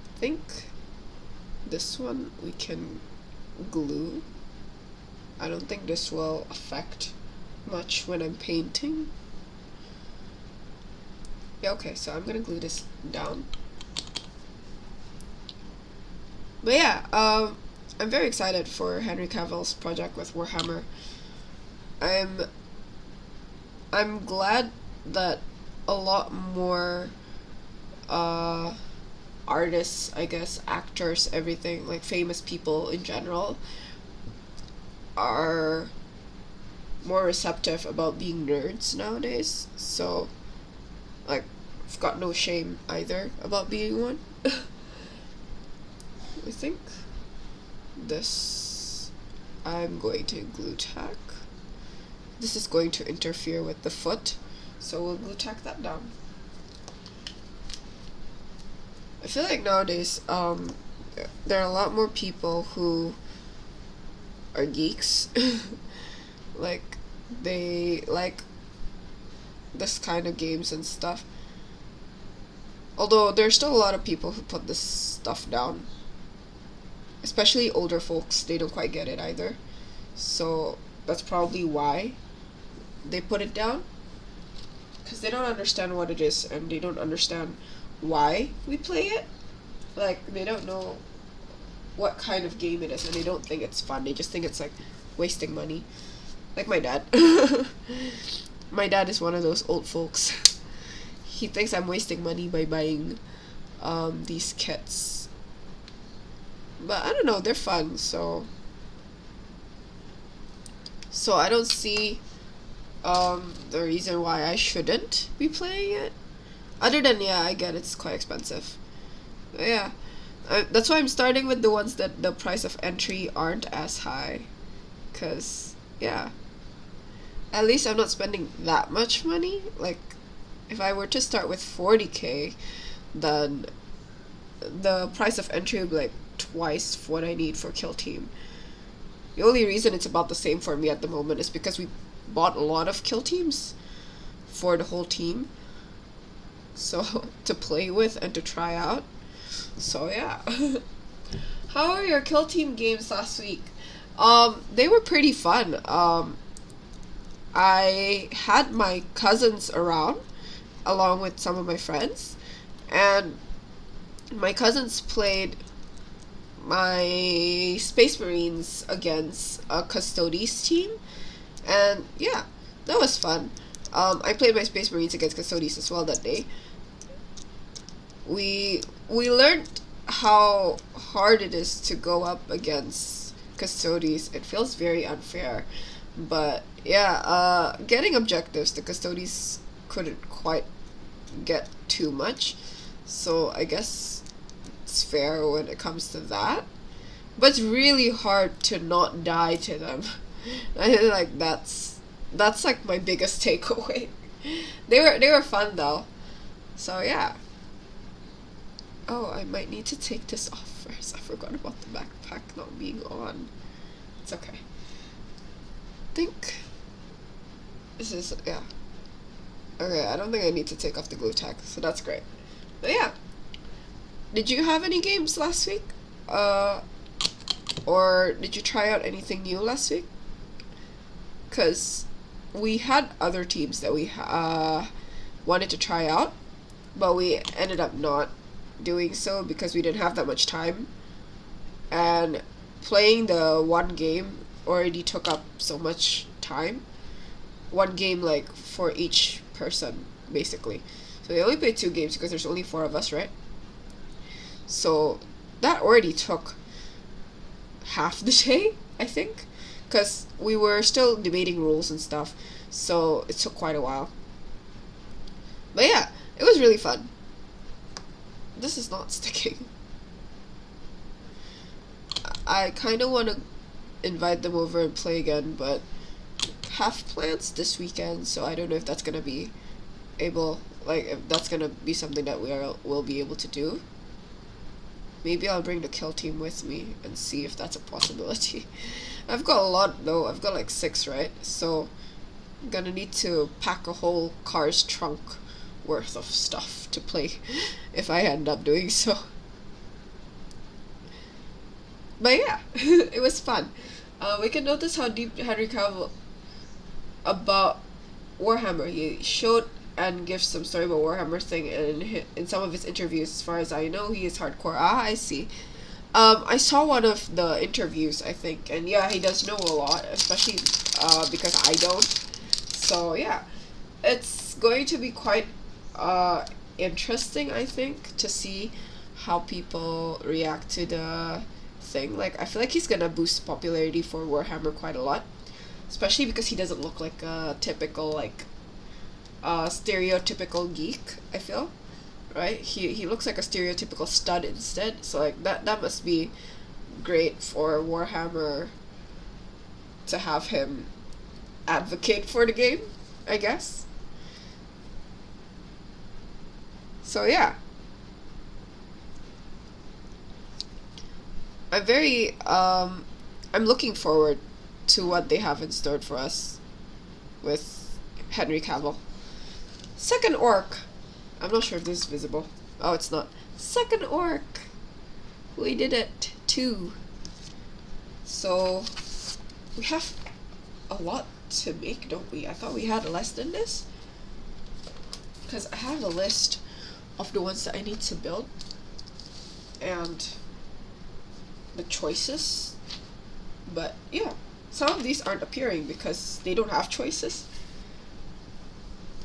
I think this one we can glue. I don't think this will affect much when I'm painting. Yeah, okay, so I'm gonna glue this down. But yeah, I'm very excited for Henry Cavill's project with Warhammer. I'm glad that a lot more artists, I guess, actors, everything, like famous people in general, are more receptive about being nerds nowadays. So, like, I've got no shame either about being one. I think this I'm going to glue tack. This is going to interfere with the foot, so we'll glue tack that down. I feel like nowadays there are a lot more people who are geeks. Like, they like this kind of games and stuff. Although there's still a lot of people who put this stuff down. Especially older folks, they don't quite get it either. So that's probably why they put it down. Because they don't understand what it is and they don't understand why we play it. Like, they don't know what kind of game it is and they don't think it's fun. They just think it's like wasting money. Like my dad. My dad is one of those old folks. He thinks I'm wasting money by buying these kits. But I don't know, they're fun, so I don't see the reason why I shouldn't be playing it. Other than, yeah, I get it's quite expensive. But yeah, that's why I'm starting with the ones that the price of entry aren't as high. Because, yeah, at least I'm not spending that much money. Like, if I were to start with 40k, then the price of entry would be like twice what I need for Kill Team. The only reason it's about the same for me at the moment is because we bought a lot of Kill Teams for the whole team. So, to play with and to try out. So, yeah. How are your Kill Team games last week? They were pretty fun. I had my cousins around, along with some of my friends, and my cousins played my Space Marines against a Custodes team, and yeah, that was fun. I played my Space Marines against Custodes as well that day. We learned how hard it is to go up against Custodes. It feels very unfair, but yeah, getting objectives, the Custodes couldn't quite get too much, so I guess it's fair when it comes to that. But it's really hard to not die to them. I feel like that's like my biggest takeaway. They were fun though. So yeah. Oh, I might need to take this off first. I forgot about the backpack not being on. It's okay. I think this is, yeah. Okay, I don't think I need to take off the glue tack, so that's great. But yeah. Did you have any games last week? Or did you try out anything new last week? Because we had other teams that we wanted to try out, but we ended up not doing so because we didn't have that much time. And playing the one game already took up so much time. One game, like, for each person. basically. So we only played 2 games because there's only 4 of us, right? So that already took half the day, I think, because we were still debating rules and stuff, so it took quite a while. But yeah, it was really fun. This is not sticking. I kind of want to invite them over and play again, but have plans this weekend, so I don't know if that's gonna be able, like, if that's gonna be something that will be able to do. Maybe I'll bring the kill team with me and see if that's a possibility. I've got a lot though. I've got like 6, right? So I'm gonna need to pack a whole car's trunk worth of stuff to play if I end up doing so. But yeah, it was fun. We can notice how deep Henry Cavill about Warhammer. He showed and gives some story about Warhammer thing in some of his interviews. As far as I know, he is hardcore. Ah, I see. I saw one of the interviews, I think, and yeah, he does know a lot, especially because I don't. So yeah, it's going to be quite interesting, I think, to see how people react to the thing. Like, I feel like he's gonna boost popularity for Warhammer quite a lot, especially because he doesn't look like a typical, like, stereotypical geek, I feel, right? He looks like a stereotypical stud instead, so like that must be great for Warhammer to have him advocate for the game, I guess. So yeah, I'm looking forward to what they have in store for us with Henry Cavill. Second Ork. I'm not sure if this is visible. Oh, it's not. Second Ork. We did it too. So we have a lot to make, don't we? I thought we had less than this, because I have a list of the ones that I need to build and the choices. But yeah, some of these aren't appearing because they don't have choices.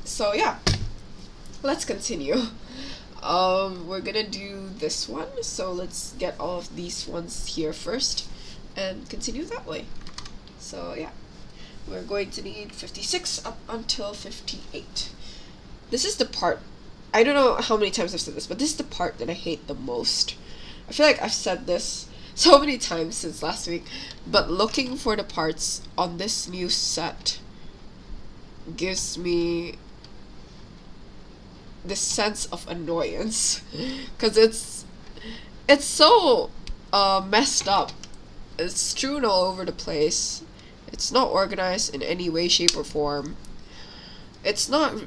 So yeah, let's continue. We're gonna do this one, so let's get all of these ones here first and continue that way. So yeah, we're going to need 56 up until 58. This is the part, I don't know how many times I've said this, but this is the part that I hate the most. I feel like I've said this so many times since last week, but looking for the parts on this new set gives me this sense of annoyance, because it's so messed up. It's strewn all over the place. It's not organized in any way, shape, or form. It's not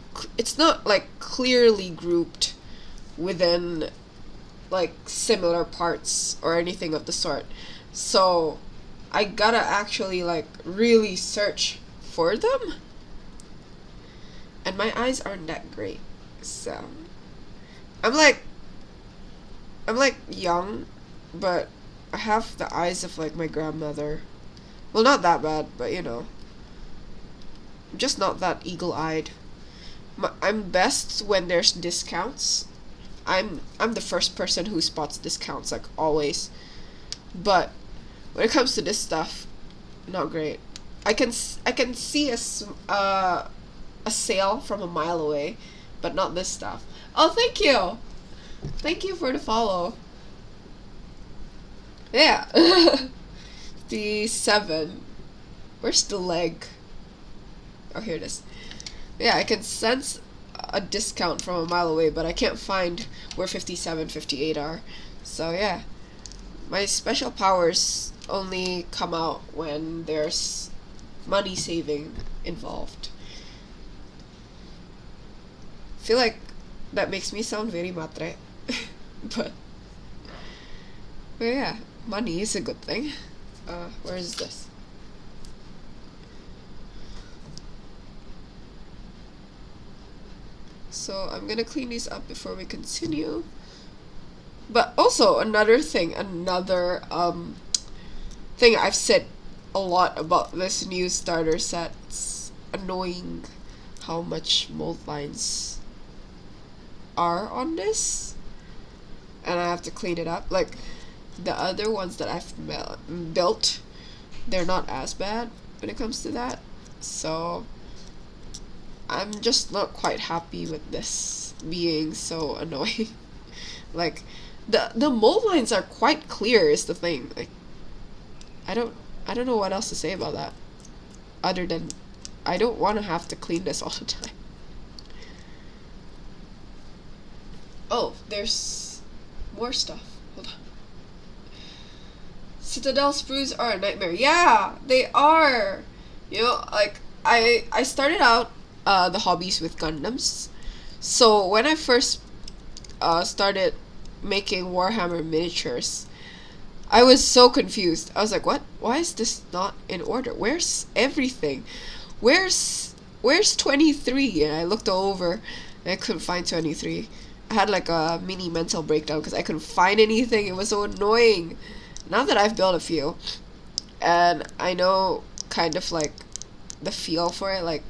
like clearly grouped within like similar parts or anything of the sort. So I gotta actually like really search for them, and my eyes aren't that great. So I'm like young, but I have the eyes of like my grandmother. Well, not that bad, but you know, I'm just not that eagle-eyed. I'm best when there's discounts. I'm the first person who spots discounts, like always. But when it comes to this stuff, not great. I can see a sale from a mile away, but not this stuff. Oh, thank you. Thank you for the follow. Yeah. The 7. Where's the leg? Oh, here it is. Yeah, I can sense a discount from a mile away, but I can't find where 57, 58 are. So yeah, my special powers only come out when there's money saving involved. I feel like that makes me sound very matre. but yeah, money is a good thing. Where is this? So I'm gonna clean these up before we continue. But also another thing I've said a lot about this new starter set. It's annoying how much mold lines are on this, and I have to clean it up. Like, the other ones that I've built, they're not as bad when it comes to that. So I'm just not quite happy with this being so annoying. Like, the mold lines are quite clear is the thing. Like, I don't know what else to say about that, other than I don't want to have to clean this all the time. Oh, there's more stuff. Hold on. Citadel sprues are a nightmare. Yeah, they are. You know, like, I started out the hobbies with Gundams. So when I first started making Warhammer miniatures, I was so confused. I was like, what? Why is this not in order? Where's everything? Where's 23? And I looked over and I couldn't find 23. I had like a mini mental breakdown because I couldn't find anything. It was so annoying. Now that I've built a few, and I know kind of like the feel for it, like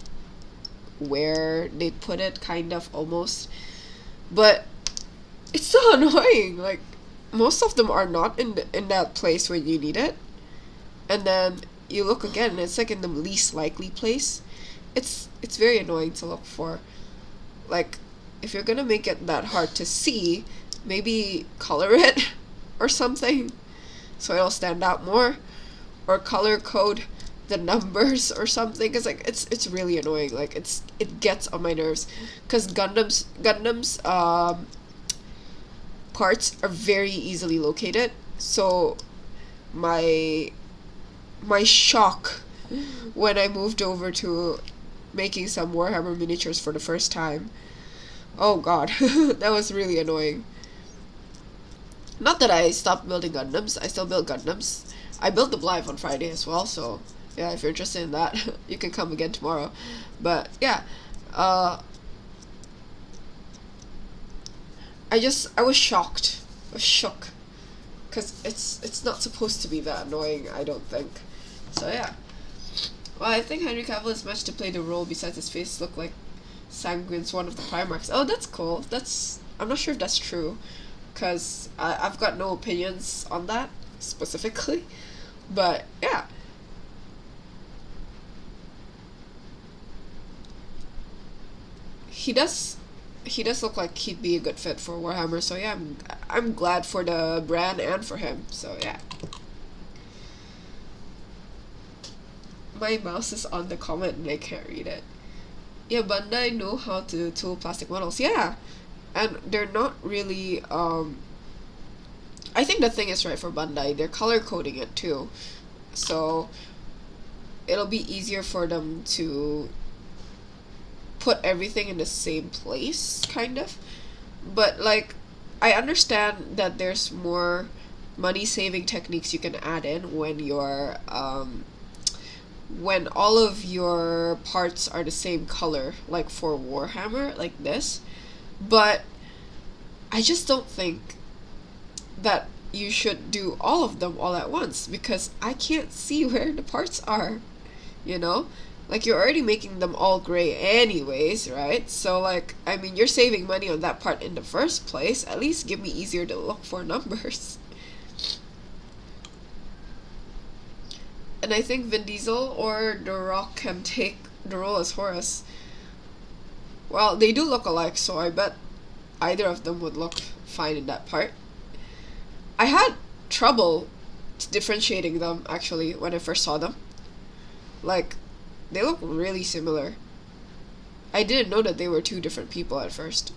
where they put it, kind of almost, but it's so annoying. Like, most of them are not in that place when you need it, and then you look again and it's like in the least likely place. It's very annoying to look for. Like, if you're gonna make it that hard to see, maybe color it or something so it'll stand out more, or color code the numbers or something, because like it's really annoying. Like, it gets on my nerves because Gundam's parts are very easily located. So my shock when I moved over to making some Warhammer miniatures for the first time, oh god, that was really annoying. Not that I stopped building Gundams, I still build Gundams. I built the Blythe on Friday as well, so yeah, if you're interested in that, you can come again tomorrow. But yeah, I was shocked. I was shook. Because it's not supposed to be that annoying, I don't think. So yeah. Well, I think Henry Cavill is much to play the role besides his face look like Sanguine's one of the Primarchs. Oh, that's cool. I'm not sure if that's true, because I've got no opinions on that specifically. But yeah. He does look like he'd be a good fit for Warhammer, so yeah, I'm glad for the brand and for him. So yeah. My mouse is on the comment and I can't read it. Yeah, Bandai know how to tool plastic models. Yeah. And they're not really I think the thing is right for Bandai, they're color coding it too. So it'll be easier for them to put everything in the same place, kind of. But like, I understand that there's more money saving techniques you can add in when you're when all of your parts are the same color, like for Warhammer, like this. But I just don't think that you should do all of them all at once, because I can't see where the parts are, you know? Like, you're already making them all gray anyways, right? So like, I mean, you're saving money on that part in the first place. At least give me easier to look for numbers. And I think Vin Diesel or The Rock can take the role as Horus. Well, they do look alike, so I bet either of them would look fine in that part. I had trouble differentiating them, actually, when I first saw them. Like, they look really similar. I didn't know that they were two different people at first.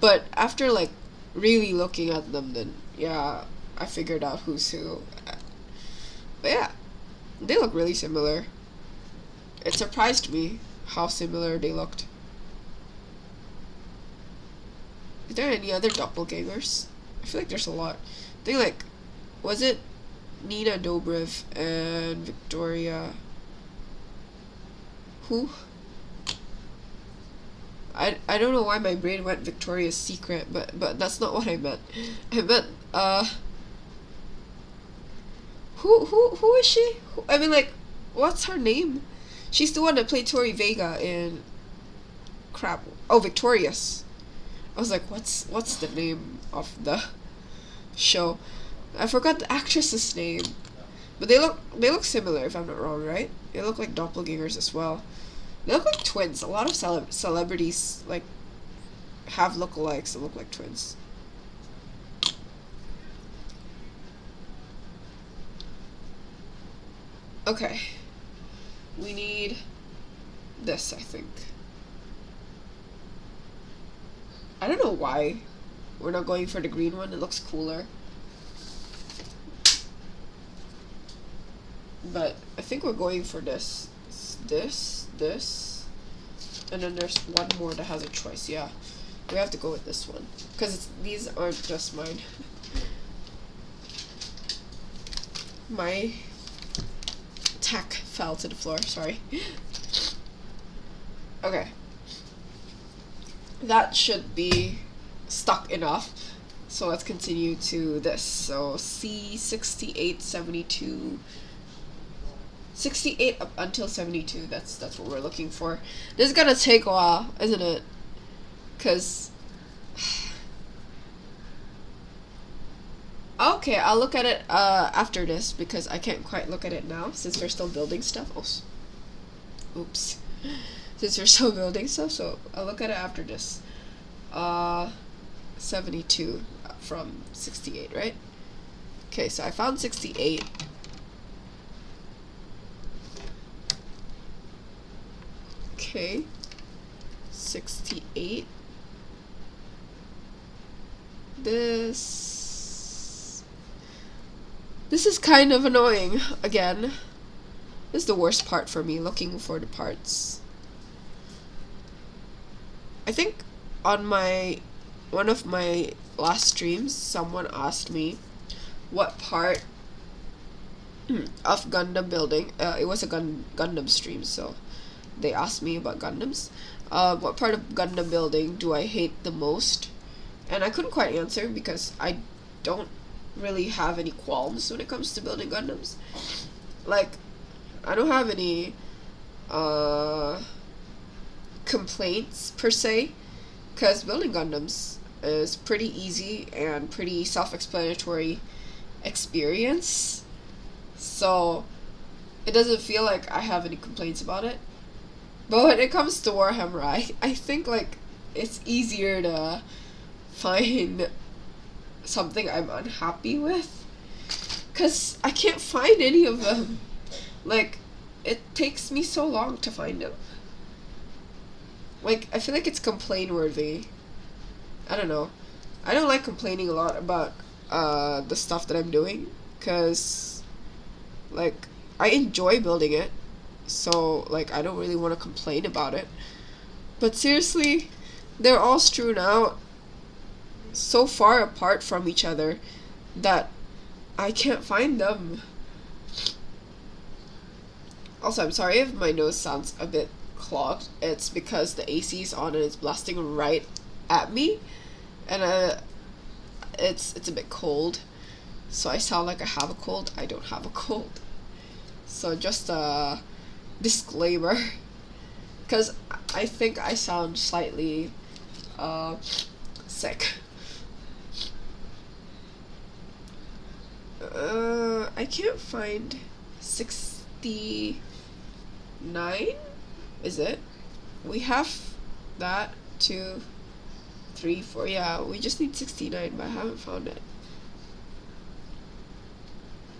But after, like, really looking at them, then, yeah, I figured out who's who. But yeah, they look really similar. It surprised me how similar they looked. Is there any other doppelgangers? I feel like there's a lot. I think, like, was it Nina Dobrev and Victoria? Who? I don't know why my brain went Victoria's Secret, but that's not what I meant. I meant who is she? I mean, like, what's her name? She's the one that played Tori Vega in crap. Oh, Victorious. I was like, what's the name of the show? I forgot the actress's name. But they look similar, if I'm not wrong, right? They look like doppelgangers as well. They look like twins. A lot of celebrities like have lookalikes that look like twins. Okay. We need this, I think. I don't know why we're not going for the green one. It looks cooler. But I think we're going for this. This. And then there's one more that has a choice. Yeah. We have to go with this one. Because these aren't just mine. My tack fell to the floor. Sorry. Okay. That should be stuck enough. So let's continue to this. So C68, 72... 68 up until 72. That's what we're looking for. This is gonna take a while, isn't it? Cause okay, I'll look at it after this because I can't quite look at it now since we're still building stuff. Oh, oops. Since we're still building stuff, so I'll look at it after this. 72 from 68, right? Okay, so I found 68. Okay, 68. This is kind of annoying again. This is the worst part for me, looking for the parts. I think on one of my last streams, someone asked me what part of Gundam building. It was a Gundam stream, so they asked me about Gundams. What part of Gundam building do I hate the most? And I couldn't quite answer because I don't really have any qualms when it comes to building Gundams. Like, I don't have any complaints per se, because building Gundams is pretty easy and pretty self-explanatory experience. So it doesn't feel like I have any complaints about it. But when it comes to Warhammer, I think like it's easier to find something I'm unhappy with, because I can't find any of them. Like, it takes me so long to find them. Like, I feel like it's complain worthy. I don't know. I don't like complaining a lot about the stuff that I'm doing, because like I enjoy building it. So, like, I don't really want to complain about it. But seriously, they're all strewn out so far apart from each other that I can't find them. Also, I'm sorry if my nose sounds a bit clogged. It's because the AC is on and it's blasting right at me. And it's a bit cold. So I sound like I have a cold. I don't have a cold. So just a disclaimer, because I think I sound slightly sick. I can't find 69. Is it? We have that 2, 3, 4. Yeah, we just need 69, but I haven't found it.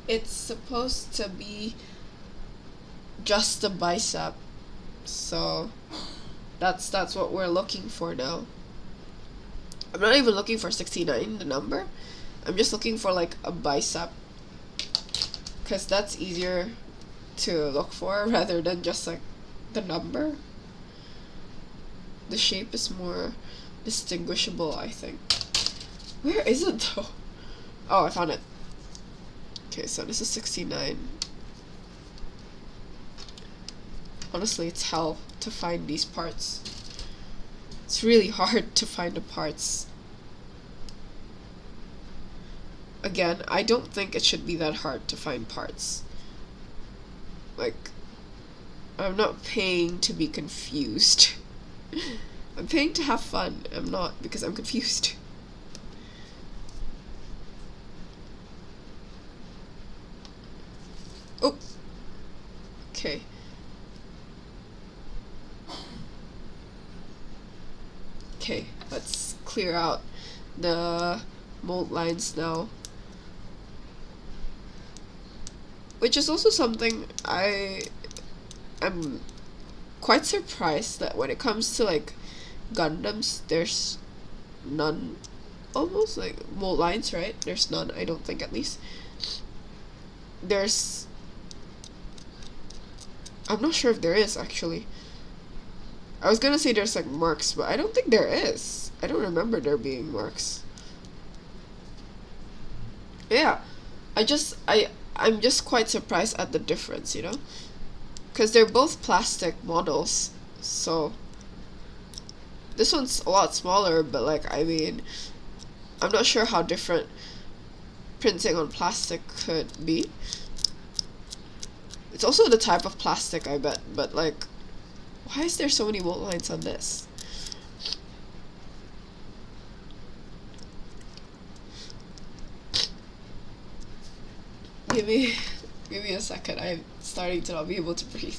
It's supposed to be just a bicep, so that's what we're looking for now. I'm not even looking for 69, the number. I'm just looking for like a bicep, because that's easier to look for rather than just like the number. The shape is more distinguishable, I think. Where is it though? Oh, I found it. Okay, so this is 69. Honestly, it's hell to find these parts. It's really hard to find the parts. Again, I don't think it should be that hard to find parts. Like, I'm not paying to be confused. I'm paying to have fun. I'm not, because I'm confused. Oh! Okay. Okay, let's clear out the mold lines now. Which is also something I'm quite surprised that when it comes to like Gundams, there's none. Almost like mold lines, right? There's none, I don't think, at least. There's, I'm not sure if there is actually. I was gonna say there's like marks, but I don't think there is. I don't remember there being marks. Yeah, I'm just quite surprised at the difference, you know? Because they're both plastic models, so this one's a lot smaller, but like, I mean, I'm not sure how different printing on plastic could be. It's also the type of plastic, I bet, but like, why is there so many mold lines on this? Give me a second. I'm starting to not be able to breathe.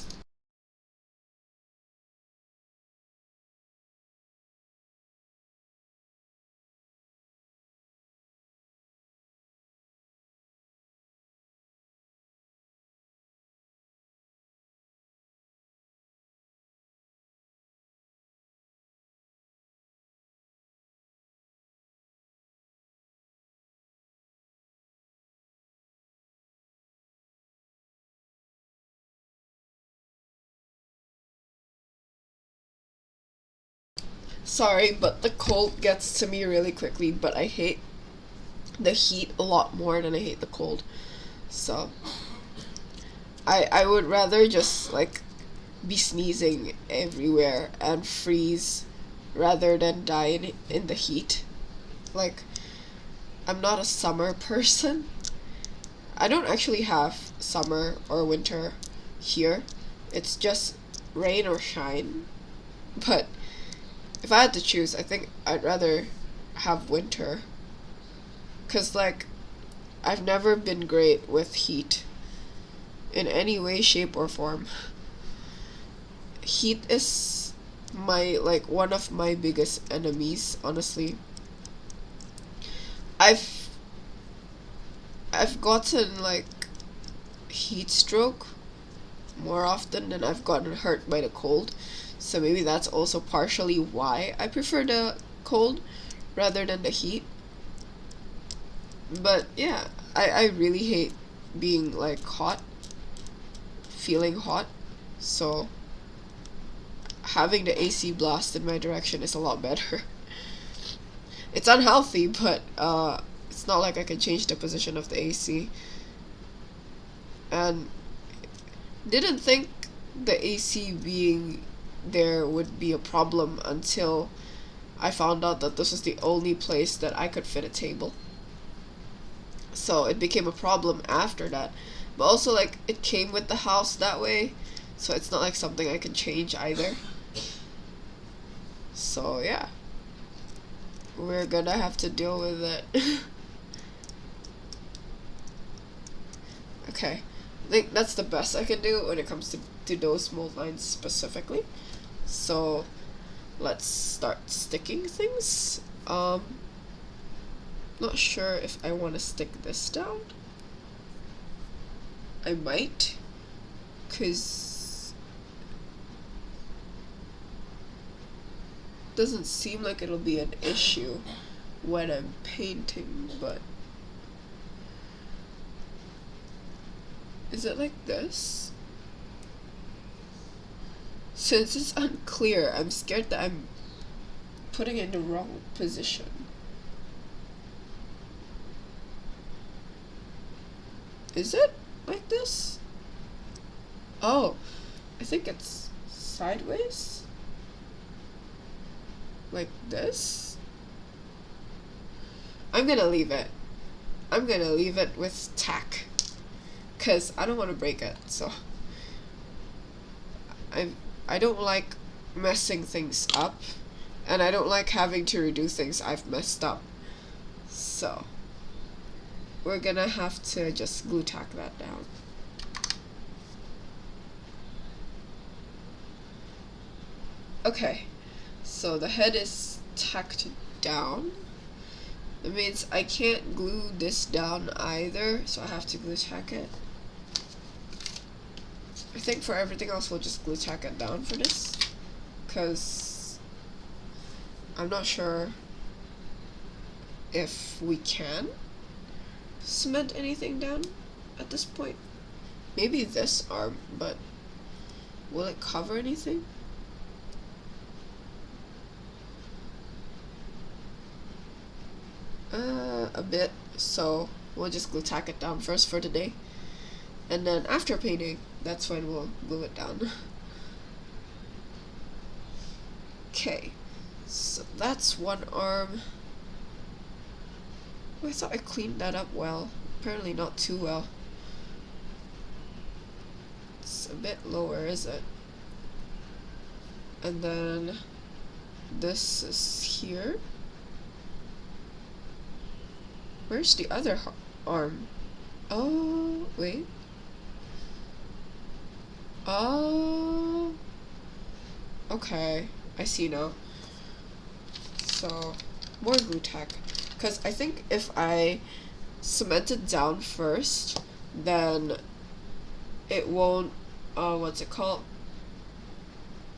Sorry, but the cold gets to me really quickly, but I hate the heat a lot more than I hate the cold. So I would rather just like be sneezing everywhere and freeze rather than die in the heat. Like, I'm not a summer person. I don't actually have summer or winter here. It's just rain or shine. But if I had to choose, I think I'd rather have winter. Cause like, I've never been great with heat in any way, shape, or form. Heat is my, like, one of my biggest enemies, honestly. I've gotten like heat stroke more often than I've gotten hurt by the cold. So maybe that's also partially why I prefer the cold rather than the heat. But yeah, I really hate being like hot, feeling hot. So having the AC blast in my direction is a lot better. It's unhealthy, but it's not like I can change the position of the AC. And didn't think the AC being there would be a problem until I found out that this was the only place that I could fit a table. So it became a problem after that. But also, like, it came with the house that way, so it's not like something I can change either. So yeah, we're gonna have to deal with it. Okay, I think that's the best I can do when it comes to those mold lines specifically. So let's start sticking things. Not sure if I want to stick this down. I might, cause doesn't seem like it'll be an issue when I'm painting, but is it like this? Since it's unclear, I'm scared that I'm putting it in the wrong position. Is it like this? Oh, I think it's sideways? Like this? I'm gonna leave it. I'm gonna leave it with tack. Cause I don't want to break it, so I don't like messing things up, and I don't like having to redo things I've messed up. So we're gonna have to just glue tack that down. Okay, so the head is tacked down. That means I can't glue this down either, so I have to glue tack it. I think for everything else we'll just glue tack it down for this, because I'm not sure if we can cement anything down at this point. Maybe this arm, but will it cover anything? A bit, so we'll just glue tack it down first for today, and then after painting, that's when we'll glue it down. Okay, so that's one arm. Oh, I thought I cleaned that up well. Apparently not too well. It's a bit lower, is it? And then this is here. Where's the other arm? Oh, wait. Oh. Okay, I see now. So, more glue tack. Because I think if I cement it down first, then it won't, what's it called?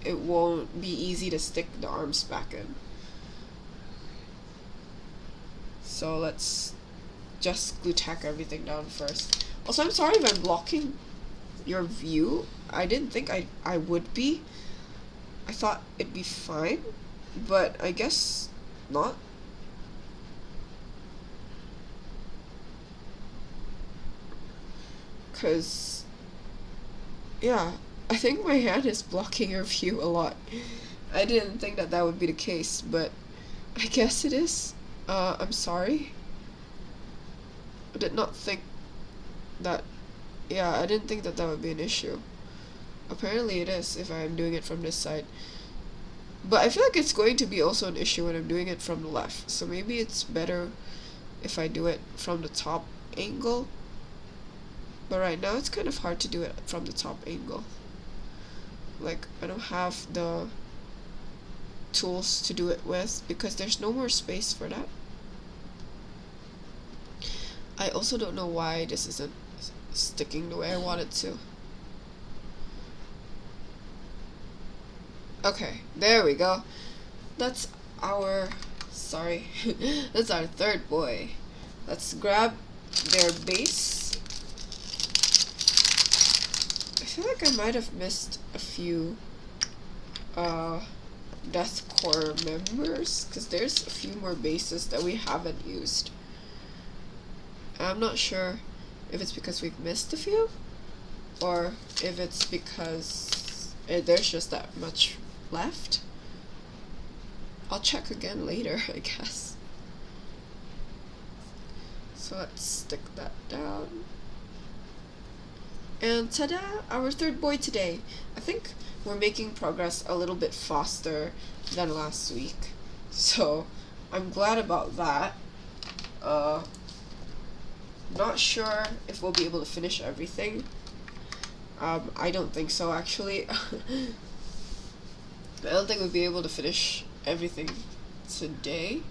It won't be easy to stick the arms back in. So let's just glue tack everything down first. Also, I'm sorry if I'm blocking your view. I didn't think I would be. I thought it'd be fine, but I guess not. Cause yeah, I think my hand is blocking your view a lot. I didn't think that that would be the case, but I guess it is. I'm sorry. I did not think that, yeah, I didn't think that that would be an issue. Apparently it is if I'm doing it from this side. But I feel like it's going to be also an issue when I'm doing it from the left. So maybe it's better if I do it from the top angle. But right now it's kind of hard to do it from the top angle. Like, I don't have the tools to do it with because there's no more space for that. I also don't know why this isn't sticking the way I want it to. Okay, there we go. That's our, sorry, that's our third boy. Let's grab their base. I feel like I might have missed a few Death Corps members, because there's a few more bases that we haven't used. I'm not sure if it's because we've missed a few, or if it's because there's just that much left. I'll check again later, I guess. So let's stick that down. And ta-da! Our third boy today. I think we're making progress a little bit faster than last week, so I'm glad about that. Not sure if we'll be able to finish everything. I don't think so, actually. I don't think we'll be able to finish everything today.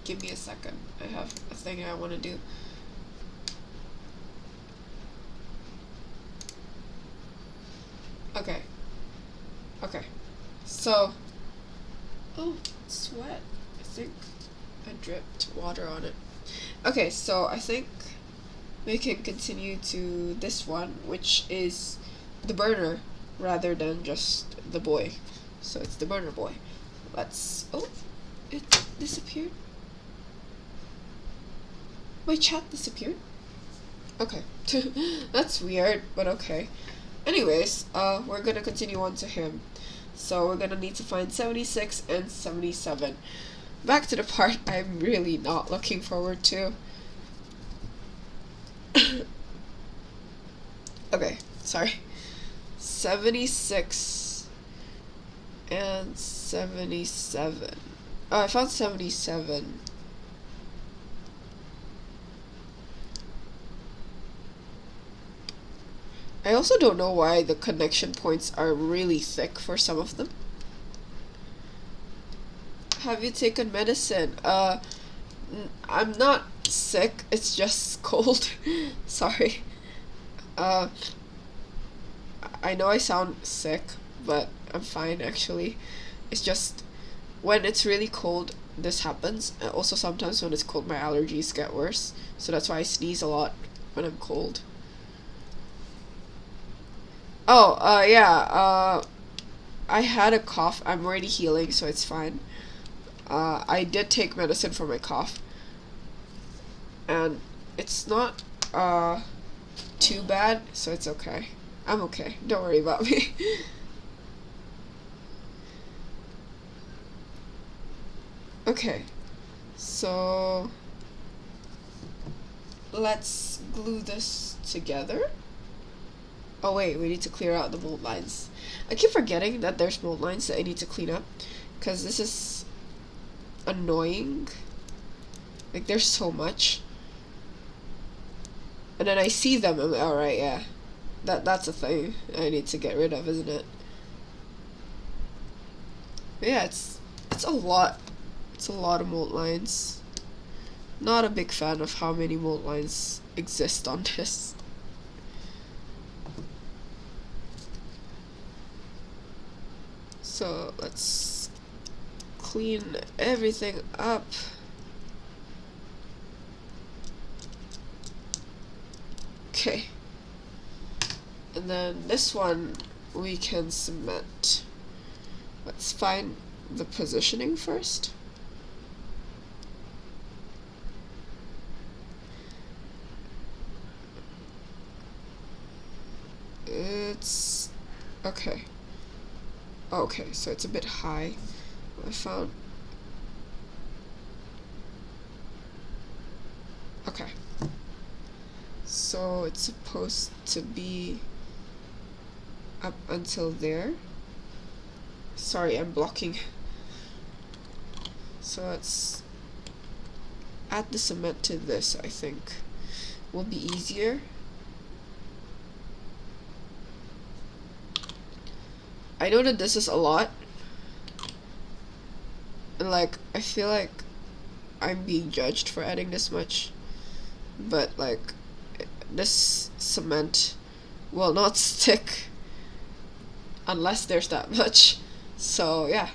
Give me a second. I have a thing I want to do. Okay. Okay. So, oh, sweat. I think I dripped water on it. Okay, so I think we can continue to this one, which is the burner rather than just the boy. So it's the burner boy. Let's, oh, it disappeared. My chat disappeared? Okay. That's weird, but okay. Anyways, we're gonna continue on to him. So we're gonna need to find 76 and 77. Back to the part I'm really not looking forward to. Okay, sorry. 76 and 77. Oh, I found 77. I also don't know why the connection points are really thick for some of them. Have you taken medicine? I'm not sick, it's just cold. Sorry. I know I sound sick, but I'm fine actually. It's just when it's really cold, this happens. And also sometimes when it's cold, my allergies get worse. So that's why I sneeze a lot when I'm cold. Oh, yeah, I had a cough. I'm already healing, so it's fine. I did take medicine for my cough. And it's not, too bad, so it's okay. I'm okay. Don't worry about me. Okay. So let's glue this together. Oh wait, we need to clear out the mold lines. I keep forgetting that there's mold lines that I need to clean up, because this is annoying. Like, there's so much. And then I see them, I'm like, alright, yeah. That's a thing I need to get rid of, isn't it? But yeah, it's a lot. It's a lot of mold lines. Not a big fan of how many mold lines exist on this. So let's clean everything up. Okay. And then this one we can cement. Let's find the positioning first. It's okay. Okay, so it's a bit high. I found. Okay. So it's supposed to be up until there. Sorry, I'm blocking. So let's add the cement to this, I think. Will be easier. I know that this is a lot. And like, I feel like I'm being judged for adding this much. But like, this cement will not stick unless there's that much. So yeah.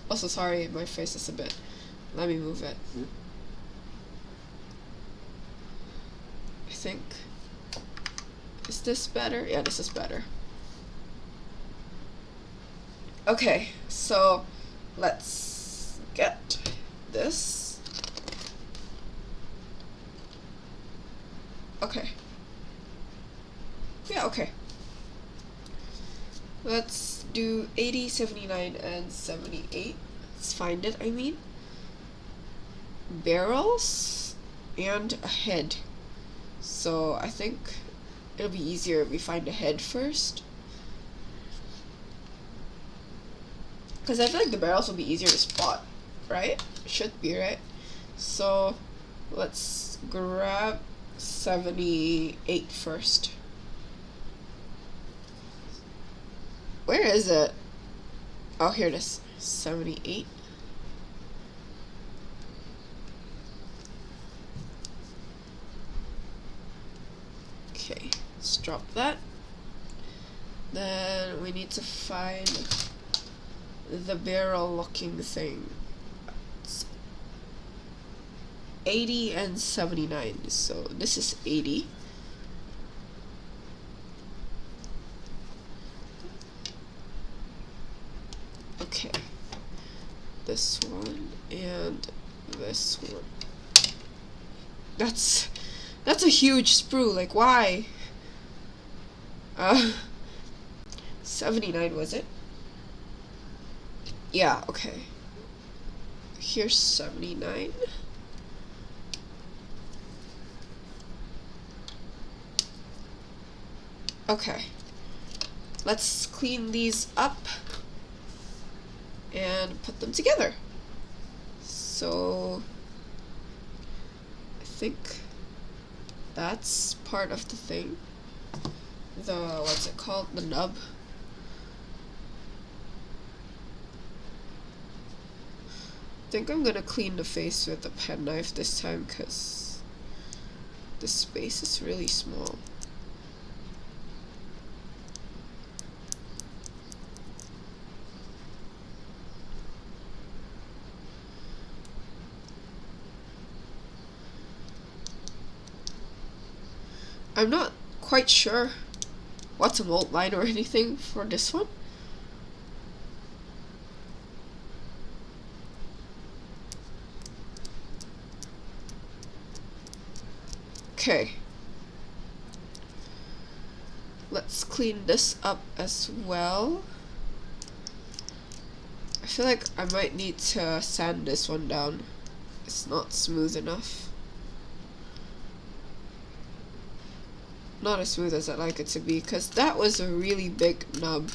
Also, sorry, my face is a bit. Let me move it. I think. Is this better? Yeah, this is better. Okay, so let's get this. Okay. Yeah, okay. Let's do 80, 79, and 78. Let's find it, I mean. Barrels and a head. So I think it'll be easier if we find a head first. Because I feel like the barrels will be easier to spot, right? Should be, right? So let's grab 78 first. Where is it? Oh, here it is. 78. Okay, let's drop that. Then we need to find the barrel locking thing. It's 80 and 79. So this is 80. Okay. This one and this one. That's a huge sprue. Like, why? 79 was it? Yeah, okay. Here's 79. Okay. let's clean these up and put them together. So I think that's part of the thing. The, what's it called? The nub. I think I'm gonna clean the face with a penknife this time because the space is really small. I'm not quite sure what's a mold line or anything for this one. Okay. Let's clean this up as well. I feel like I might need to sand this one down. It's not smooth enough. Not as smooth as I'd like it to be, because that was a really big nub.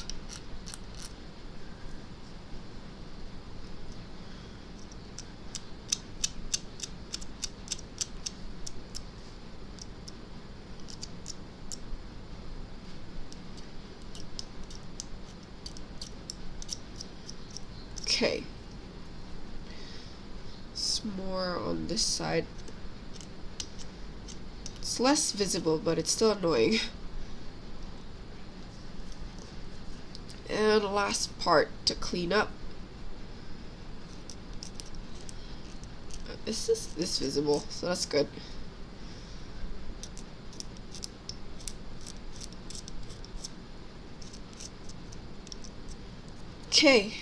Okay. It's more on this side. It's less visible, but it's still annoying. And last part to clean up. Is this visible? So that's good. Okay.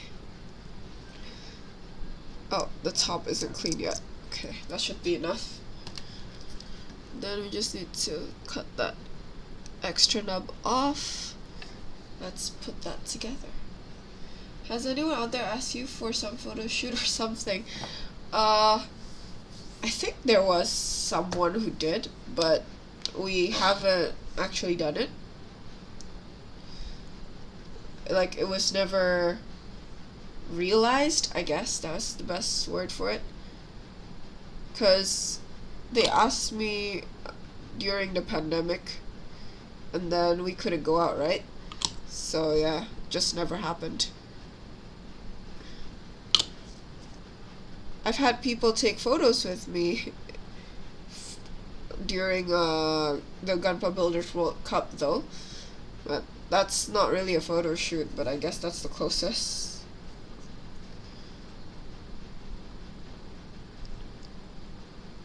Oh, the top isn't clean yet. Okay, that should be enough. Then we just need to cut that extra nub off. Let's put that together. Has anyone out there asked you for some photo shoot or something? I think there was someone who did, but we haven't actually done it. Like, it was never realized, I guess that's the best word for it. Because they asked me during the pandemic, and then we couldn't go out, right? So yeah, just never happened. I've had people take photos with me during the Gunpla Builders World Cup though, but that's not really a photo shoot, but I guess that's the closest.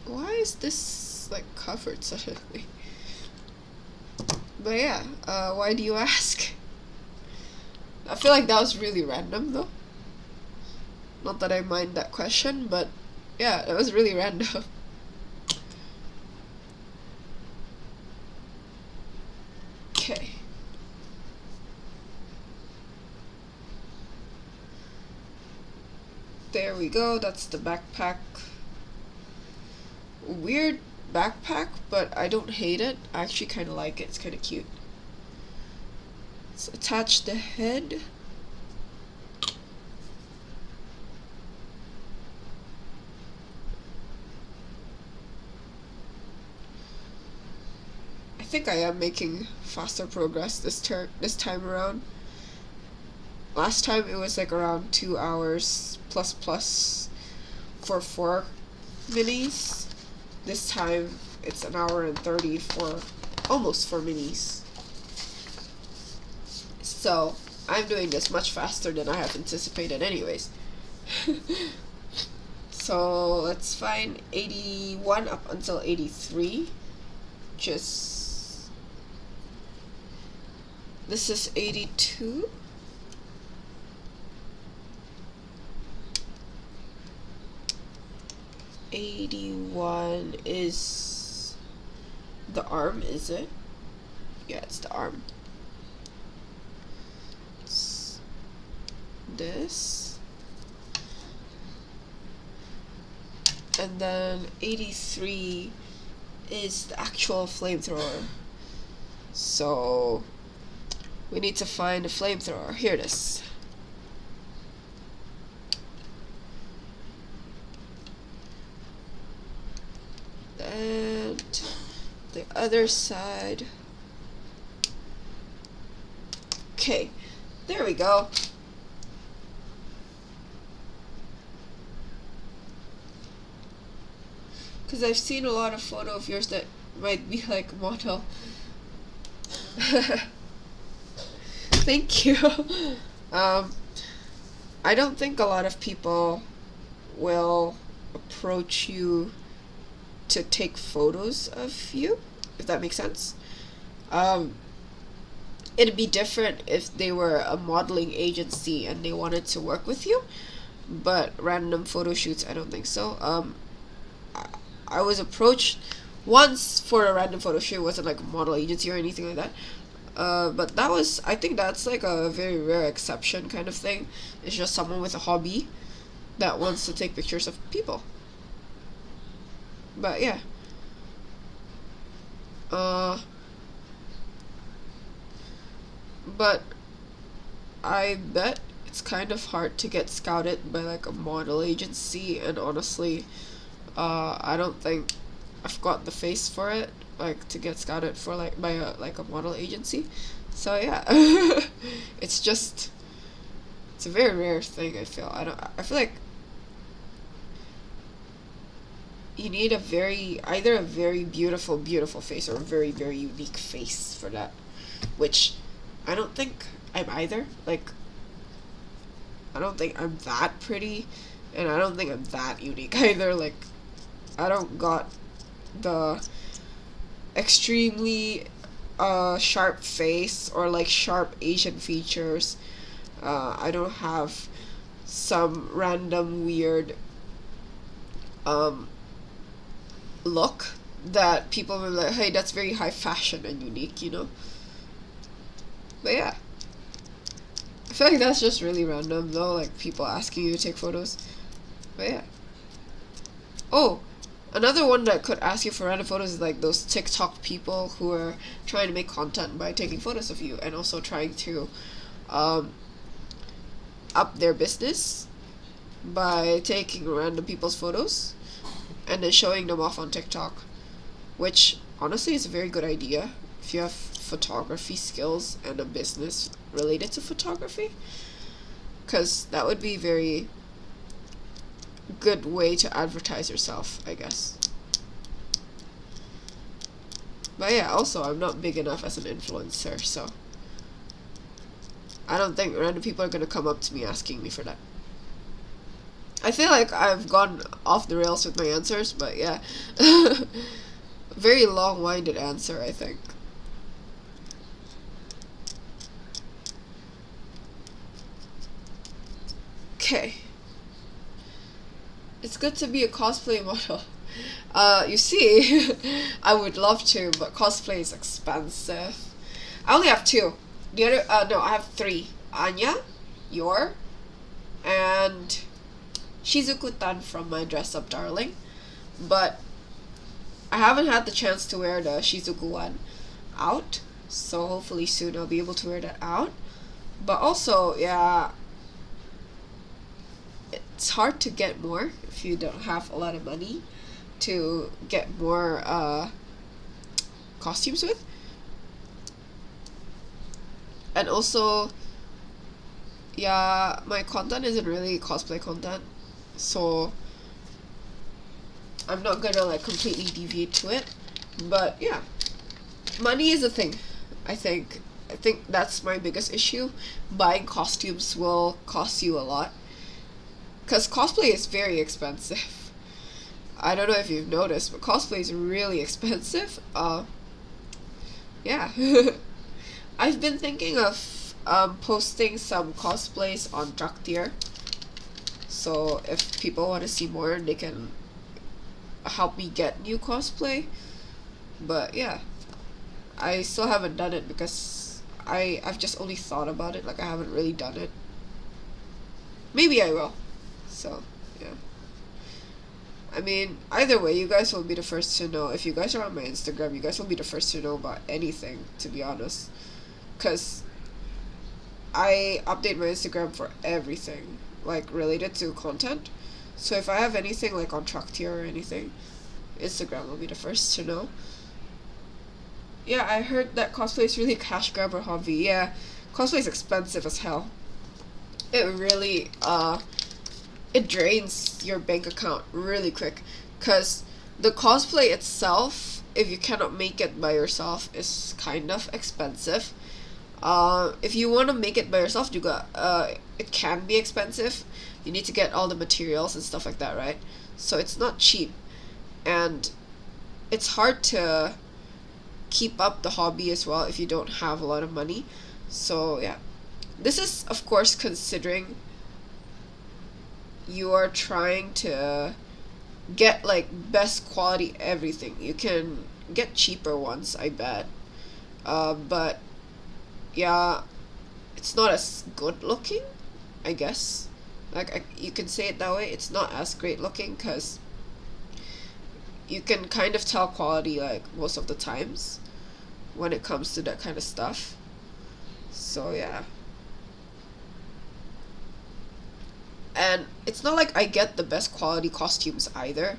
Why is this like covered suddenly? But yeah, why do you ask? I feel like that was really random though. Not that I mind that question, but yeah, it was really random. Okay. There we go, that's the backpack. Weird backpack, but I don't hate it. I actually kind of like it, it's kind of cute. Let's attach the head. I think I am making faster progress this time around. Last time it was like around 2 hours plus for 4 minis. This time it's an hour and 30 for almost 4 minis. So I'm doing this much faster than I have anticipated anyways. So let's find 81 up until 83. This is 82. '81 is the arm, is it? Yeah, it's the arm. It's this. And then 83 is the actual flamethrower. So We need to find a flamethrower. Here it is. And the other side. Okay, there we go. Because I've seen a lot of photo of yours that might be like model. Thank you. I don't think a lot of people will approach you to take photos of you, if that makes sense. It'd be different if they were a modeling agency and they wanted to work with you, but random photo shoots, I don't think so. I was approached once for a random photo shoot. It wasn't like a model agency or anything like that. But that was, I think that's like a very rare exception kind of thing. It's just someone with a hobby that wants to take pictures of people. But yeah. But I bet it's kind of hard to get scouted by like a model agency, and honestly, I don't think I've got the face for it, like to get scouted for like by a model agency. So yeah, it's a very rare thing. I feel like you need either a very beautiful face or a very unique face for that, which I don't think I'm either. Like, I don't think I'm that pretty, and I don't think I'm that unique either. Like, I don't got the extremely sharp face or like sharp Asian features. I don't have some random weird look that people will be like, hey, that's very high fashion and unique, you know? But yeah, I feel like that's just really random though, like people asking you to take photos. But yeah. Oh, another one that could ask you for random photos is like those TikTok people who are trying to make content by taking photos of you and also trying to up their business by taking random people's photos and then showing them off on TikTok, which honestly is a very good idea if you have photography skills and a business related to photography, because that would be very good way to advertise yourself, I guess. But yeah, also I'm not big enough as an influencer, so I don't think random people are gonna come up to me asking me for that. I feel like I've gone off the rails with my answers, but yeah. Very long-winded answer, I think. Okay. It's good to be a cosplay model. You see, I would love to, but cosplay is expensive. I only have two. The other, no, I have three. Anya, Yor, and Shizuku-tan from my Dress Up Darling. But I haven't had the chance to wear the Shizuku one out, so hopefully soon I'll be able to wear that out. But also, yeah, it's hard to get more if you don't have a lot of money to get more costumes with. And also, yeah, my content isn't really cosplay content, so I'm not gonna like completely deviate to it. But yeah, money is a thing. I think that's my biggest issue. Buying costumes will cost you a lot, because cosplay is very expensive. I don't know if you've noticed, but cosplay is really expensive. Yeah. I've been thinking of posting some cosplays on Traktir, so if people want to see more, they can help me get new cosplay. But yeah, I still haven't done it because I've just only thought about it, like I haven't really done it. Maybe I will. So yeah, I mean, either way, you guys will be the first to know. If you guys are on my Instagram, you guys will be the first to know about anything, to be honest. Because I update my Instagram for everything, like, related to content. So if I have anything, like, on Traktier or anything, Instagram will be the first to know. Yeah, I heard that cosplay is really a cash grabber hobby. Yeah, cosplay is expensive as hell. It really, it drains your bank account really quick. Because the cosplay itself, if you cannot make it by yourself, is kind of expensive. If you want to make it by yourself, it can be expensive. You need to get all the materials and stuff like that, right? So it's not cheap, and it's hard to keep up the hobby as well if you don't have a lot of money. So yeah, this is of course considering you are trying to get like best quality everything. You can get cheaper ones, I bet, but yeah, it's not as good looking, I guess. Like, you can say it that way. It's not as great looking because you can kind of tell quality like most of the times when it comes to that kind of stuff. So yeah, and it's not like I get the best quality costumes either.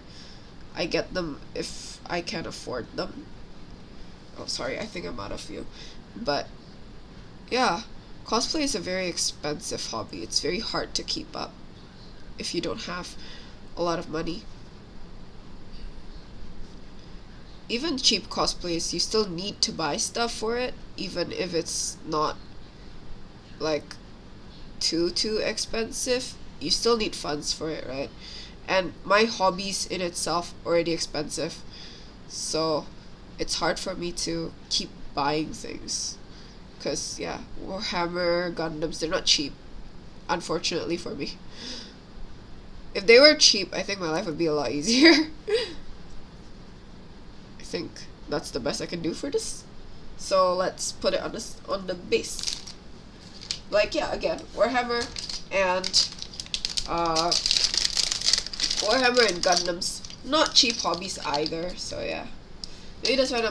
I get them if I can afford them. Oh, sorry, I think I'm out of view. But yeah, cosplay is a very expensive hobby. It's very hard to keep up if you don't have a lot of money. Even cheap cosplays, you still need to buy stuff for it, even if it's not like too expensive. You still need funds for it, right? And my hobbies in itself already expensive, so it's hard for me to keep buying things. Because yeah, Warhammer, Gundams, they're not cheap, unfortunately for me. If they were cheap, I think my life would be a lot easier. I think that's the best I can do for this. So let's put it on the base. Like, yeah, again, Warhammer and Gundams, not cheap hobbies either. So yeah, maybe that's why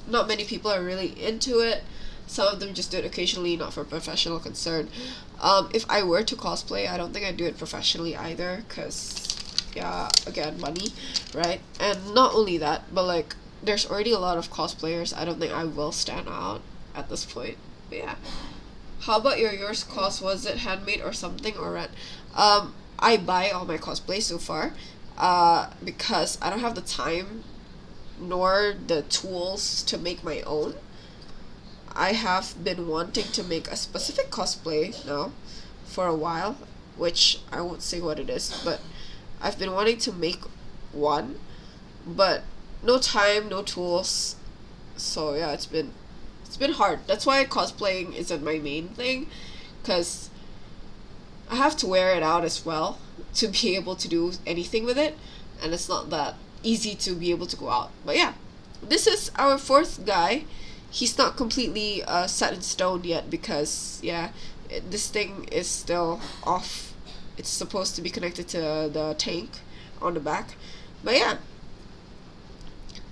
not many people are really into it. Some of them just do it occasionally, not for professional concern. If I were to cosplay, I don't think I'd do it professionally either, because yeah, again, money, right? And not only that, but like, there's already a lot of cosplayers. I don't think I will stand out at this point. But yeah, how about yours cos? Was it handmade or something, or rent? I buy all my cosplays so far, because I don't have the time nor the tools to make my own. I have been wanting to make a specific cosplay now for a while, which I won't say what it is, but I've been wanting to make one, but no time, no tools. So yeah, it's been hard. That's why cosplaying isn't my main thing, because I have to wear it out as well to be able to do anything with it, and it's not that easy to be able to go out. But yeah, this is our fourth guy. He's not completely set in stone yet, because yeah, this thing is still off. It's supposed to be connected to the tank on the back. But yeah,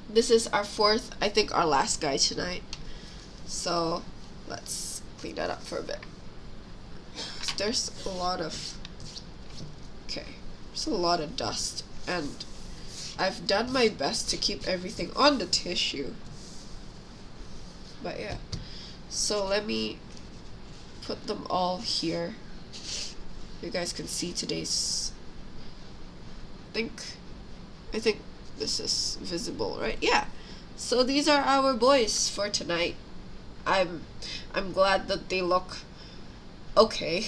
this is our fourth, I think our last guy tonight. So let's clean that up for a bit. There's a lot of dust, and I've done my best to keep everything on the tissue. But yeah, so let me put them all here. You guys can see today's. I think this is visible, right? Yeah. So these are our boys for tonight. I'm glad that they look okay.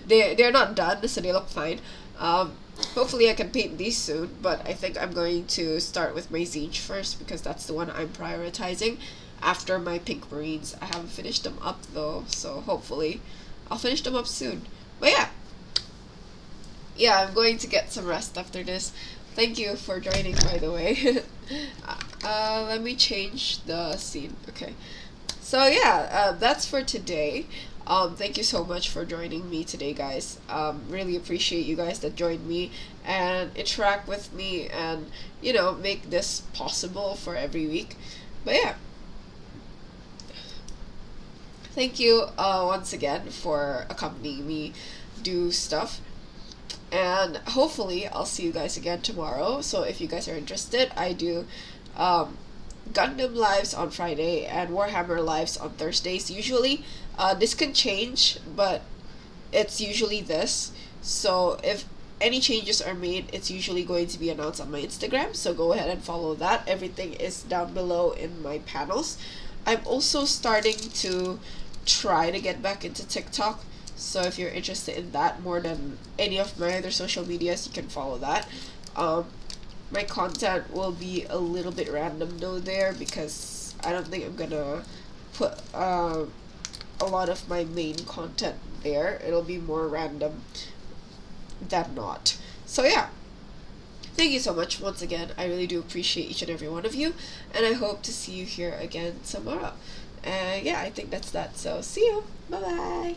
They're not done, so they look fine. Hopefully I can paint these soon, but I think I'm going to start with my Zinj first, because that's the one I'm prioritizing after my pink marines. I haven't finished them up though, so hopefully I'll finish them up soon. But yeah, I'm going to get some rest after this. Thank you for joining, by the way. Let me change the scene. Okay, so yeah, that's for today. Thank you so much for joining me today, guys. Really appreciate you guys that joined me and interact with me, and you know, make this possible for every week. But yeah, thank you once again for accompanying me do stuff. And hopefully I'll see you guys again tomorrow. So if you guys are interested, I do um, Gundam lives on Friday and Warhammer lives on Thursdays. Usually, this can change, but it's usually this. So if any changes are made, it's usually going to be announced on my Instagram. So go ahead and follow that. Everything is down below in my panels. I'm also starting to try to get back into TikTok. So if you're interested in that more than any of my other social medias, you can follow that. My content will be a little bit random though there, because I don't think I'm gonna put a lot of my main content there. It'll be more random than not. So yeah, thank you so much once again. I really do appreciate each and every one of you, and I hope to see you here again tomorrow. Yeah, I think that's that. So see you. Bye bye.